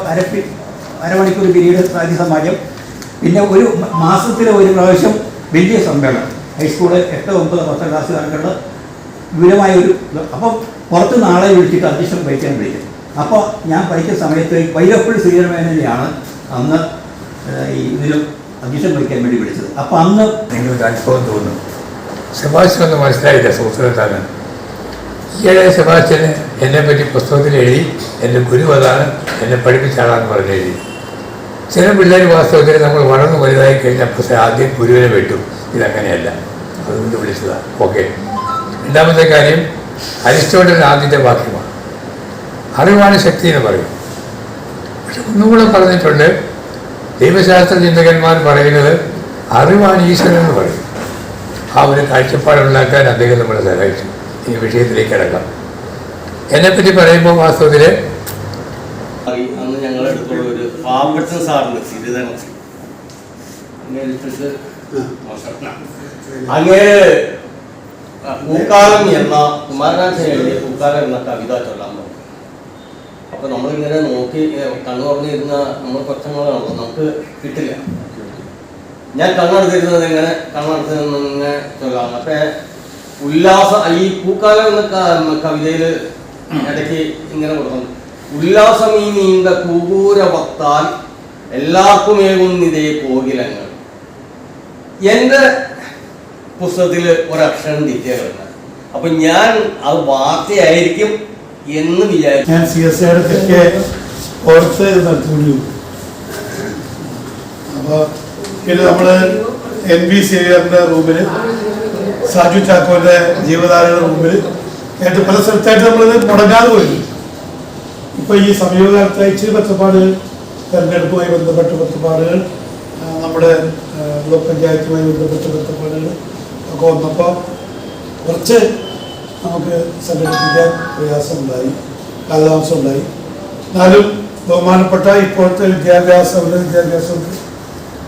അരമണിക്കൂർ പീരീഡ് സാഹിത്യ സമാജം, പിന്നെ ഒരു മാസത്തിലെ ഒരു പ്രാവശ്യം വലിയ സമ്മേളനം. ഹൈസ്കൂള് 8, 9, 10 ക്ലാസ്സുകാർക്കുള്ള വിപുലമായ ഒരു. അപ്പം പുറത്ത് നാളെ വിളിച്ചിട്ട് അധ്യക്ഷൻ വഹിക്കാൻ വിളിക്കും. അപ്പോൾ ഞാൻ പഠിക്കുന്ന സമയത്ത് വൈരപ്പള്ളി ശ്രീധരമേനനെയാണ് അന്ന് ഇതിലും അധ്യക്ഷൻ വഹിക്കാൻ വേണ്ടി വിളിച്ചത്. അപ്പോൾ അന്ന് നിങ്ങളൊരു അനുഭവം തോന്നും. സെബാസ്റ്റ്യൻ ഒന്ന് മനസ്സിലായില്ല സൂത്രത്താണ്. ഈയിടെ സെബാസ്റ്റ്യന് എന്നെപ്പറ്റി പുസ്തകത്തിൽ എഴുതി, എൻ്റെ ഗുരു അതാണ്, എന്നെ പഠിപ്പിച്ചാളാന്ന് പറഞ്ഞ് എഴുതി. ചില പിള്ളേർ വാസ്തവത്തിൽ നമ്മൾ വളർന്ന് വലുതായി കഴിഞ്ഞാൽ പക്ഷേ ആദ്യം ഗുരുവിനെ വെട്ടും. ഇതങ്ങനെയല്ല, അതുകൊണ്ട് വിളിച്ചതാണ്. ഓക്കെ. രണ്ടാമത്തെ കാര്യം അരിസ്റ്റോട്ടലിൻ്റെ ആദ്യത്തെ വാക്യമാണ്, അറിവാണ് ശക്തി എന്ന് പറയും. പക്ഷെ ഒന്നുകൂടെ പറഞ്ഞിട്ടുണ്ട്, ദൈവശാസ്ത്ര ചിന്തകന്മാർ പറയുന്നത് അറിവാണ് ഈശ്വരൻ എന്ന് പറയും. ആ ഒരു കാഴ്ചപ്പാടുണ്ടാക്കാൻ അദ്ദേഹം നമ്മളെ സഹായിച്ചു. ഈ വിഷയത്തിലേക്ക് കിടക്കാം. എന്നെപ്പറ്റി പറയുമ്പോൾ വാസ്തവത്തിൽ അന്ന് ഞങ്ങളുടെ അടുത്തുള്ള ഒരു പാവപ്പെട്ട സാറുണ്ട്, സിരിധരൻ. അങ്ങേ പൂക്കാലം എന്ന കുമാരനാഥൻ എഴുതിയ പൂക്കാലം എന്ന കവിത ചൊല്ലാൻ പറഞ്ഞു. അപ്പൊ നമ്മളിങ്ങനെ നോക്കി കണ്ണു തുറന്നിരുന്ന നമ്മൾ കൊച്ചങ്ങളാണല്ലോ, നമുക്ക് കിട്ടില്ല. ഞാൻ കണ്ണടച്ചിരുന്നത് ഇങ്ങനെ കണ്ണടച്ചിങ്ങനെ ചൊല്ലാം. അപ്പൊ ഈ പൂക്കാലം എന്ന കവിതയിൽ ഇടയ്ക്ക് ഇങ്ങനെ കൊടുക്കുന്നു, ഉല്ലാസം ഈ നീണ്ട കൂകൂര വക്താൽ എല്ലാവർക്കുമേകുന്നിതേ കോകിലങ്ങൾ. എൻ്റെ പുസ്തകത്തിൽ ഒരക്ഷരം തെറ്റിയാണ്. അപ്പൊ ഞാൻ അത് വാർത്തയായിരിക്കും എന്ന് വിചാരിച്ചു. ഞാൻ CSIയുടെ തെക്കേ കോഴ്സ് നടത്തുന്നു. അപ്പോൾ ഇത് നമ്മൾ NB സേവിയറിൻ്റെ റൂമിൽ, സാജു ചാക്കോന്റെ ജീവധാരയുടെ റൂമിൽ ആയിട്ട് പല സ്ഥലത്തായിട്ട് നമ്മളിത് മുടങ്ങാതെ പോയി. ഇപ്പോൾ ഈ സമീപകാലത്ത് ഇച്ചിരി പച്ചപ്പാടുകൾ, തെരഞ്ഞെടുപ്പുമായി ബന്ധപ്പെട്ട പച്ചപ്പാടുകൾ, നമ്മുടെ ബ്ലോക്ക് പഞ്ചായത്തുമായി ബന്ധപ്പെട്ട പച്ചപ്പാടുകൾ ഒക്കെ വന്നപ്പോൾ കുറച്ച് നമുക്ക് സംഘടിപ്പിക്കാൻ പ്രയാസമുണ്ടായി, കാലതാമസമുണ്ടായി. എന്നാലും ബഹുമാനപ്പെട്ട ഇപ്പോഴത്തെ വിദ്യാഭ്യാസം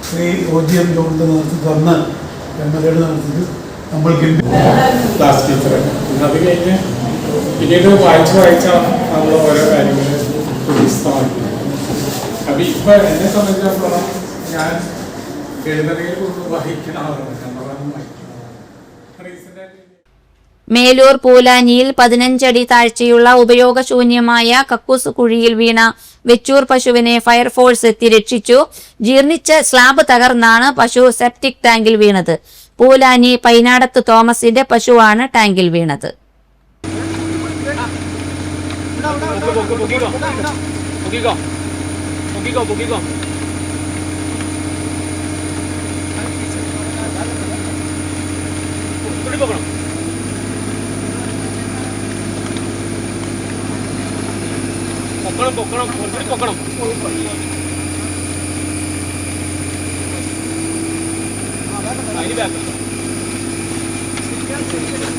ശ്രീ OGM ജോണിൻ്റെ നേതൃത്വം തന്ന MLAയുടെ നേതൃത്വത്തിൽ നമ്മൾക്ക് ക്ലാസ് ടീച്ചർ. അത് കഴിഞ്ഞ് പിന്നീട് വായിച്ചാണ് നമ്മൾ ഓരോ കാര്യങ്ങൾ പുസ്തകമാക്കി. അപ്പം ഇപ്പം എന്നെ സംബന്ധിച്ചിടത്തോളം ഞാൻ എഴുതണയിൽ വഹിക്കണ ആളാണ്. മേലൂർ പൂലാനിയിൽ 15 അടി താഴ്ചയുള്ള ഉപയോഗശൂന്യമായ കക്കൂസ് കുഴിയിൽ വീണ വെച്ചൂർ പശുവിനെ ഫയർഫോഴ്സ് എത്തി രക്ഷിച്ചു. ജീർണിച്ച സ്ലാബ് തകർന്നാണ് പശു സെപ്റ്റിക് ടാങ്കിൽ വീണത്. പൂലാനി പൈനാടത്ത് തോമസിന്റെ പശുവാണ് ടാങ്കിൽ വീണത്.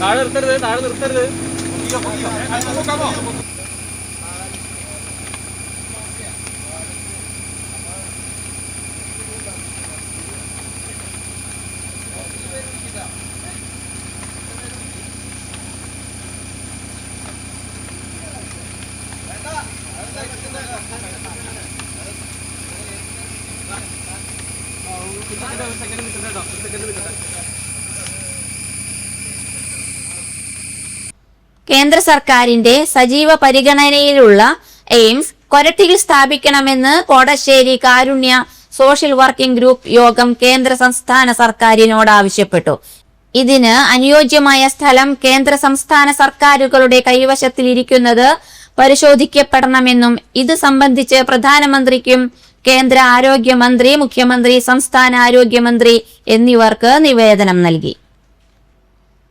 താഴെ നിർത്തരുത്. കേന്ദ്ര സർക്കാരിന്റെ സജീവ പരിഗണനയിലുള്ള എയിംസ് കൊരട്ടിയിൽ സ്ഥാപിക്കണമെന്ന് കോടശ്ശേരി കാരുണ്യ സോഷ്യൽ വർക്കിംഗ് ഗ്രൂപ്പ് യോഗം കേന്ദ്ര സംസ്ഥാന സർക്കാരിനോട് ആവശ്യപ്പെട്ടു. ഇതിന് അനുയോജ്യമായ സ്ഥലം കേന്ദ്ര സംസ്ഥാന സർക്കാരുകളുടെ കൈവശത്തിലിരിക്കുന്നത് പരിശോധിക്കപ്പെടണമെന്നും ഇത് സംബന്ധിച്ച് പ്രധാനമന്ത്രിക്കും കേന്ദ്ര ആരോഗ്യമന്ത്രി, മുഖ്യമന്ത്രി, സംസ്ഥാന ആരോഗ്യമന്ത്രി എന്നിവർക്ക് നിവേദനം നൽകി.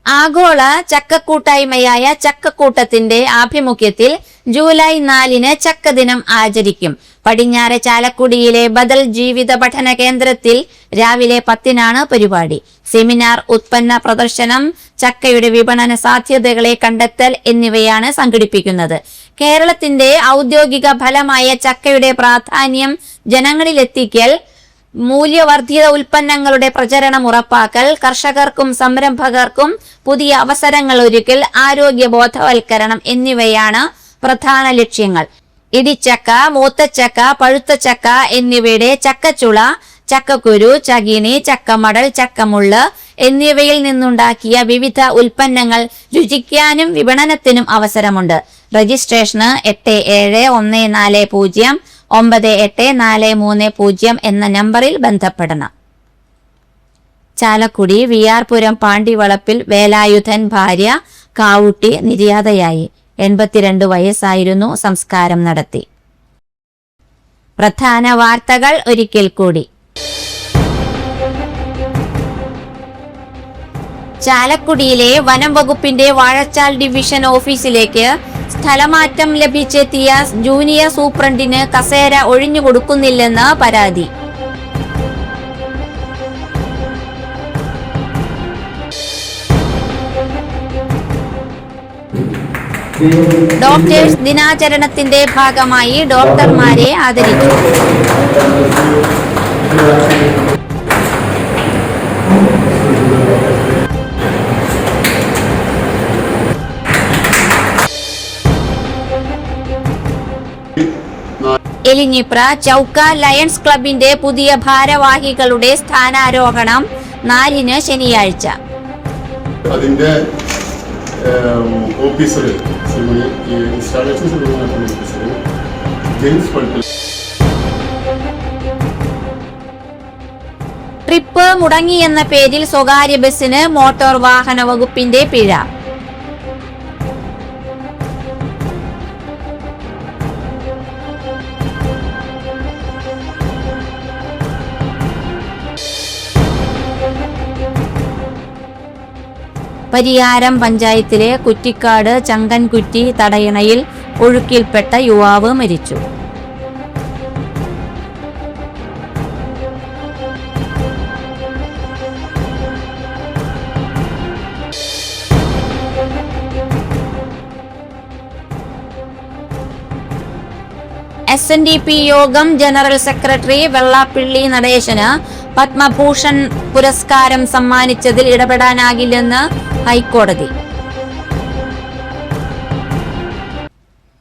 ആഗോള ചക്കക്കൂട്ടായ്മയായ ചക്കക്കൂട്ടത്തിന്റെ ആഭിമുഖ്യത്തിൽ ജൂലൈ 4 ചക്ക ദിനം ആചരിക്കും. പടിഞ്ഞാറെ ചാലക്കുടിയിലെ ബദൽ ജീവിത പഠന കേന്ദ്രത്തിൽ രാവിലെ 10 പരിപാടി. സെമിനാർ, ഉത്പന്ന പ്രദർശനം, ചക്കയുടെ വിപണന സാധ്യതകളെ കണ്ടെത്തൽ എന്നിവയാണ് സംഘടിപ്പിക്കുന്നത്. കേരളത്തിന്റെ ഔദ്യോഗിക ഫലമായ ചക്കയുടെ പ്രാധാന്യം ജനങ്ങളിലെത്തിക്കൽ, മൂല്യവർദ്ധിത ഉൽപ്പന്നങ്ങളുടെ പ്രചരണം ഉറപ്പാക്കൽ, കർഷകർക്കും സംരംഭകർക്കും പുതിയ അവസരങ്ങൾ ഒരുക്കൽ, ആരോഗ്യ ബോധവൽക്കരണം എന്നിവയാണ് പ്രധാന ലക്ഷ്യങ്ങൾ. ഇടിച്ചക്ക, മൂത്തച്ചക്ക, പഴുത്തച്ചക്ക എന്നിവയുടെ ചക്കച്ചുള, ചക്കക്കുരു, ചകിണി, ചക്കമടൽ, ചക്കമുള്ള് എന്നിവയിൽ നിന്നുണ്ടാക്കിയ വിവിധ ഉൽപ്പന്നങ്ങൾ രുചിക്കാനും വിപണനത്തിനും അവസരമുണ്ട്. രജിസ്ട്രേഷന് 8710988430 എന്ന നമ്പറിൽ ബന്ധപ്പെടണം. ചാലക്കുടി വിയാർപുരം പാണ്ടിവളപ്പിൽ വേലായുധൻ ഭാര്യ കാവുട്ടി നിര്യാതയായി. 82 വയസ്സായിരുന്നു. സംസ്കാരം നടത്തി. പ്രധാന വാർത്തകൾ ഒരിക്കൽ കൂടി. ചാലക്കുടിയിലെ വനം വകുപ്പിന്റെ വാഴച്ചാൽ ഡിവിഷൻ ഓഫീസിലേക്ക് സ്ഥലമാറ്റം ലഭിച്ചെത്തിയ ജൂനിയർ സൂപ്രണ്ടിന് കസേര ഒഴിഞ്ഞുകൊടുക്കുന്നില്ലെന്ന് പരാതി. ഡോക്ടേഴ്സ് ദിനാചരണത്തിന്റെ ഭാഗമായി ഡോക്ടർമാരെ ആദരിച്ചു. എലിഞ്ഞിപ്ര ചൗക്ക ലയൺസ് ക്ലബിന്റെ പുതിയ ഭാരവാഹികളുടെ സ്ഥാനാരോഹണം 4 ശനിയാഴ്ച. അതിന്റെ ഓഫീസർ ഇൻസ്റ്റാളേഷൻ ഓഫീസർ ജെയിംസ് പൾപ്പിൽ ട്രിപ്പ് മുടങ്ങിയെന്ന പേരിൽ സ്വകാര്യ ബസിന് മോട്ടോർ വാഹന വകുപ്പിന്റെ പിഴ. പരിയാരം പഞ്ചായത്തിലെ കുറ്റിക്കാട് ചങ്കൻകുറ്റി തടയണയിൽ ഒഴുക്കിൽപ്പെട്ട യുവാവ് മരിച്ചു. SNDP യോഗം ജനറൽ സെക്രട്ടറി വെള്ളാപ്പള്ളി നടേശന് പത്മഭൂഷൺ പുരസ്കാരം സമ്മാനിച്ചതിൽ ഇടപെടാനാകില്ലെന്ന് ഹൈക്കോടതി.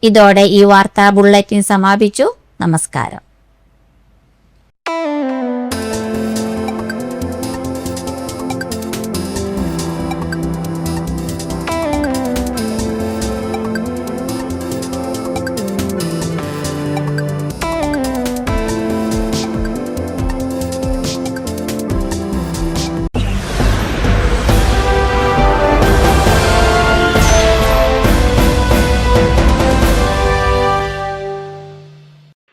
ഇതോടെ ഈ വാർത്താ ബുള്ളറ്റിൻ സമാപിച്ചു. നമസ്കാരം.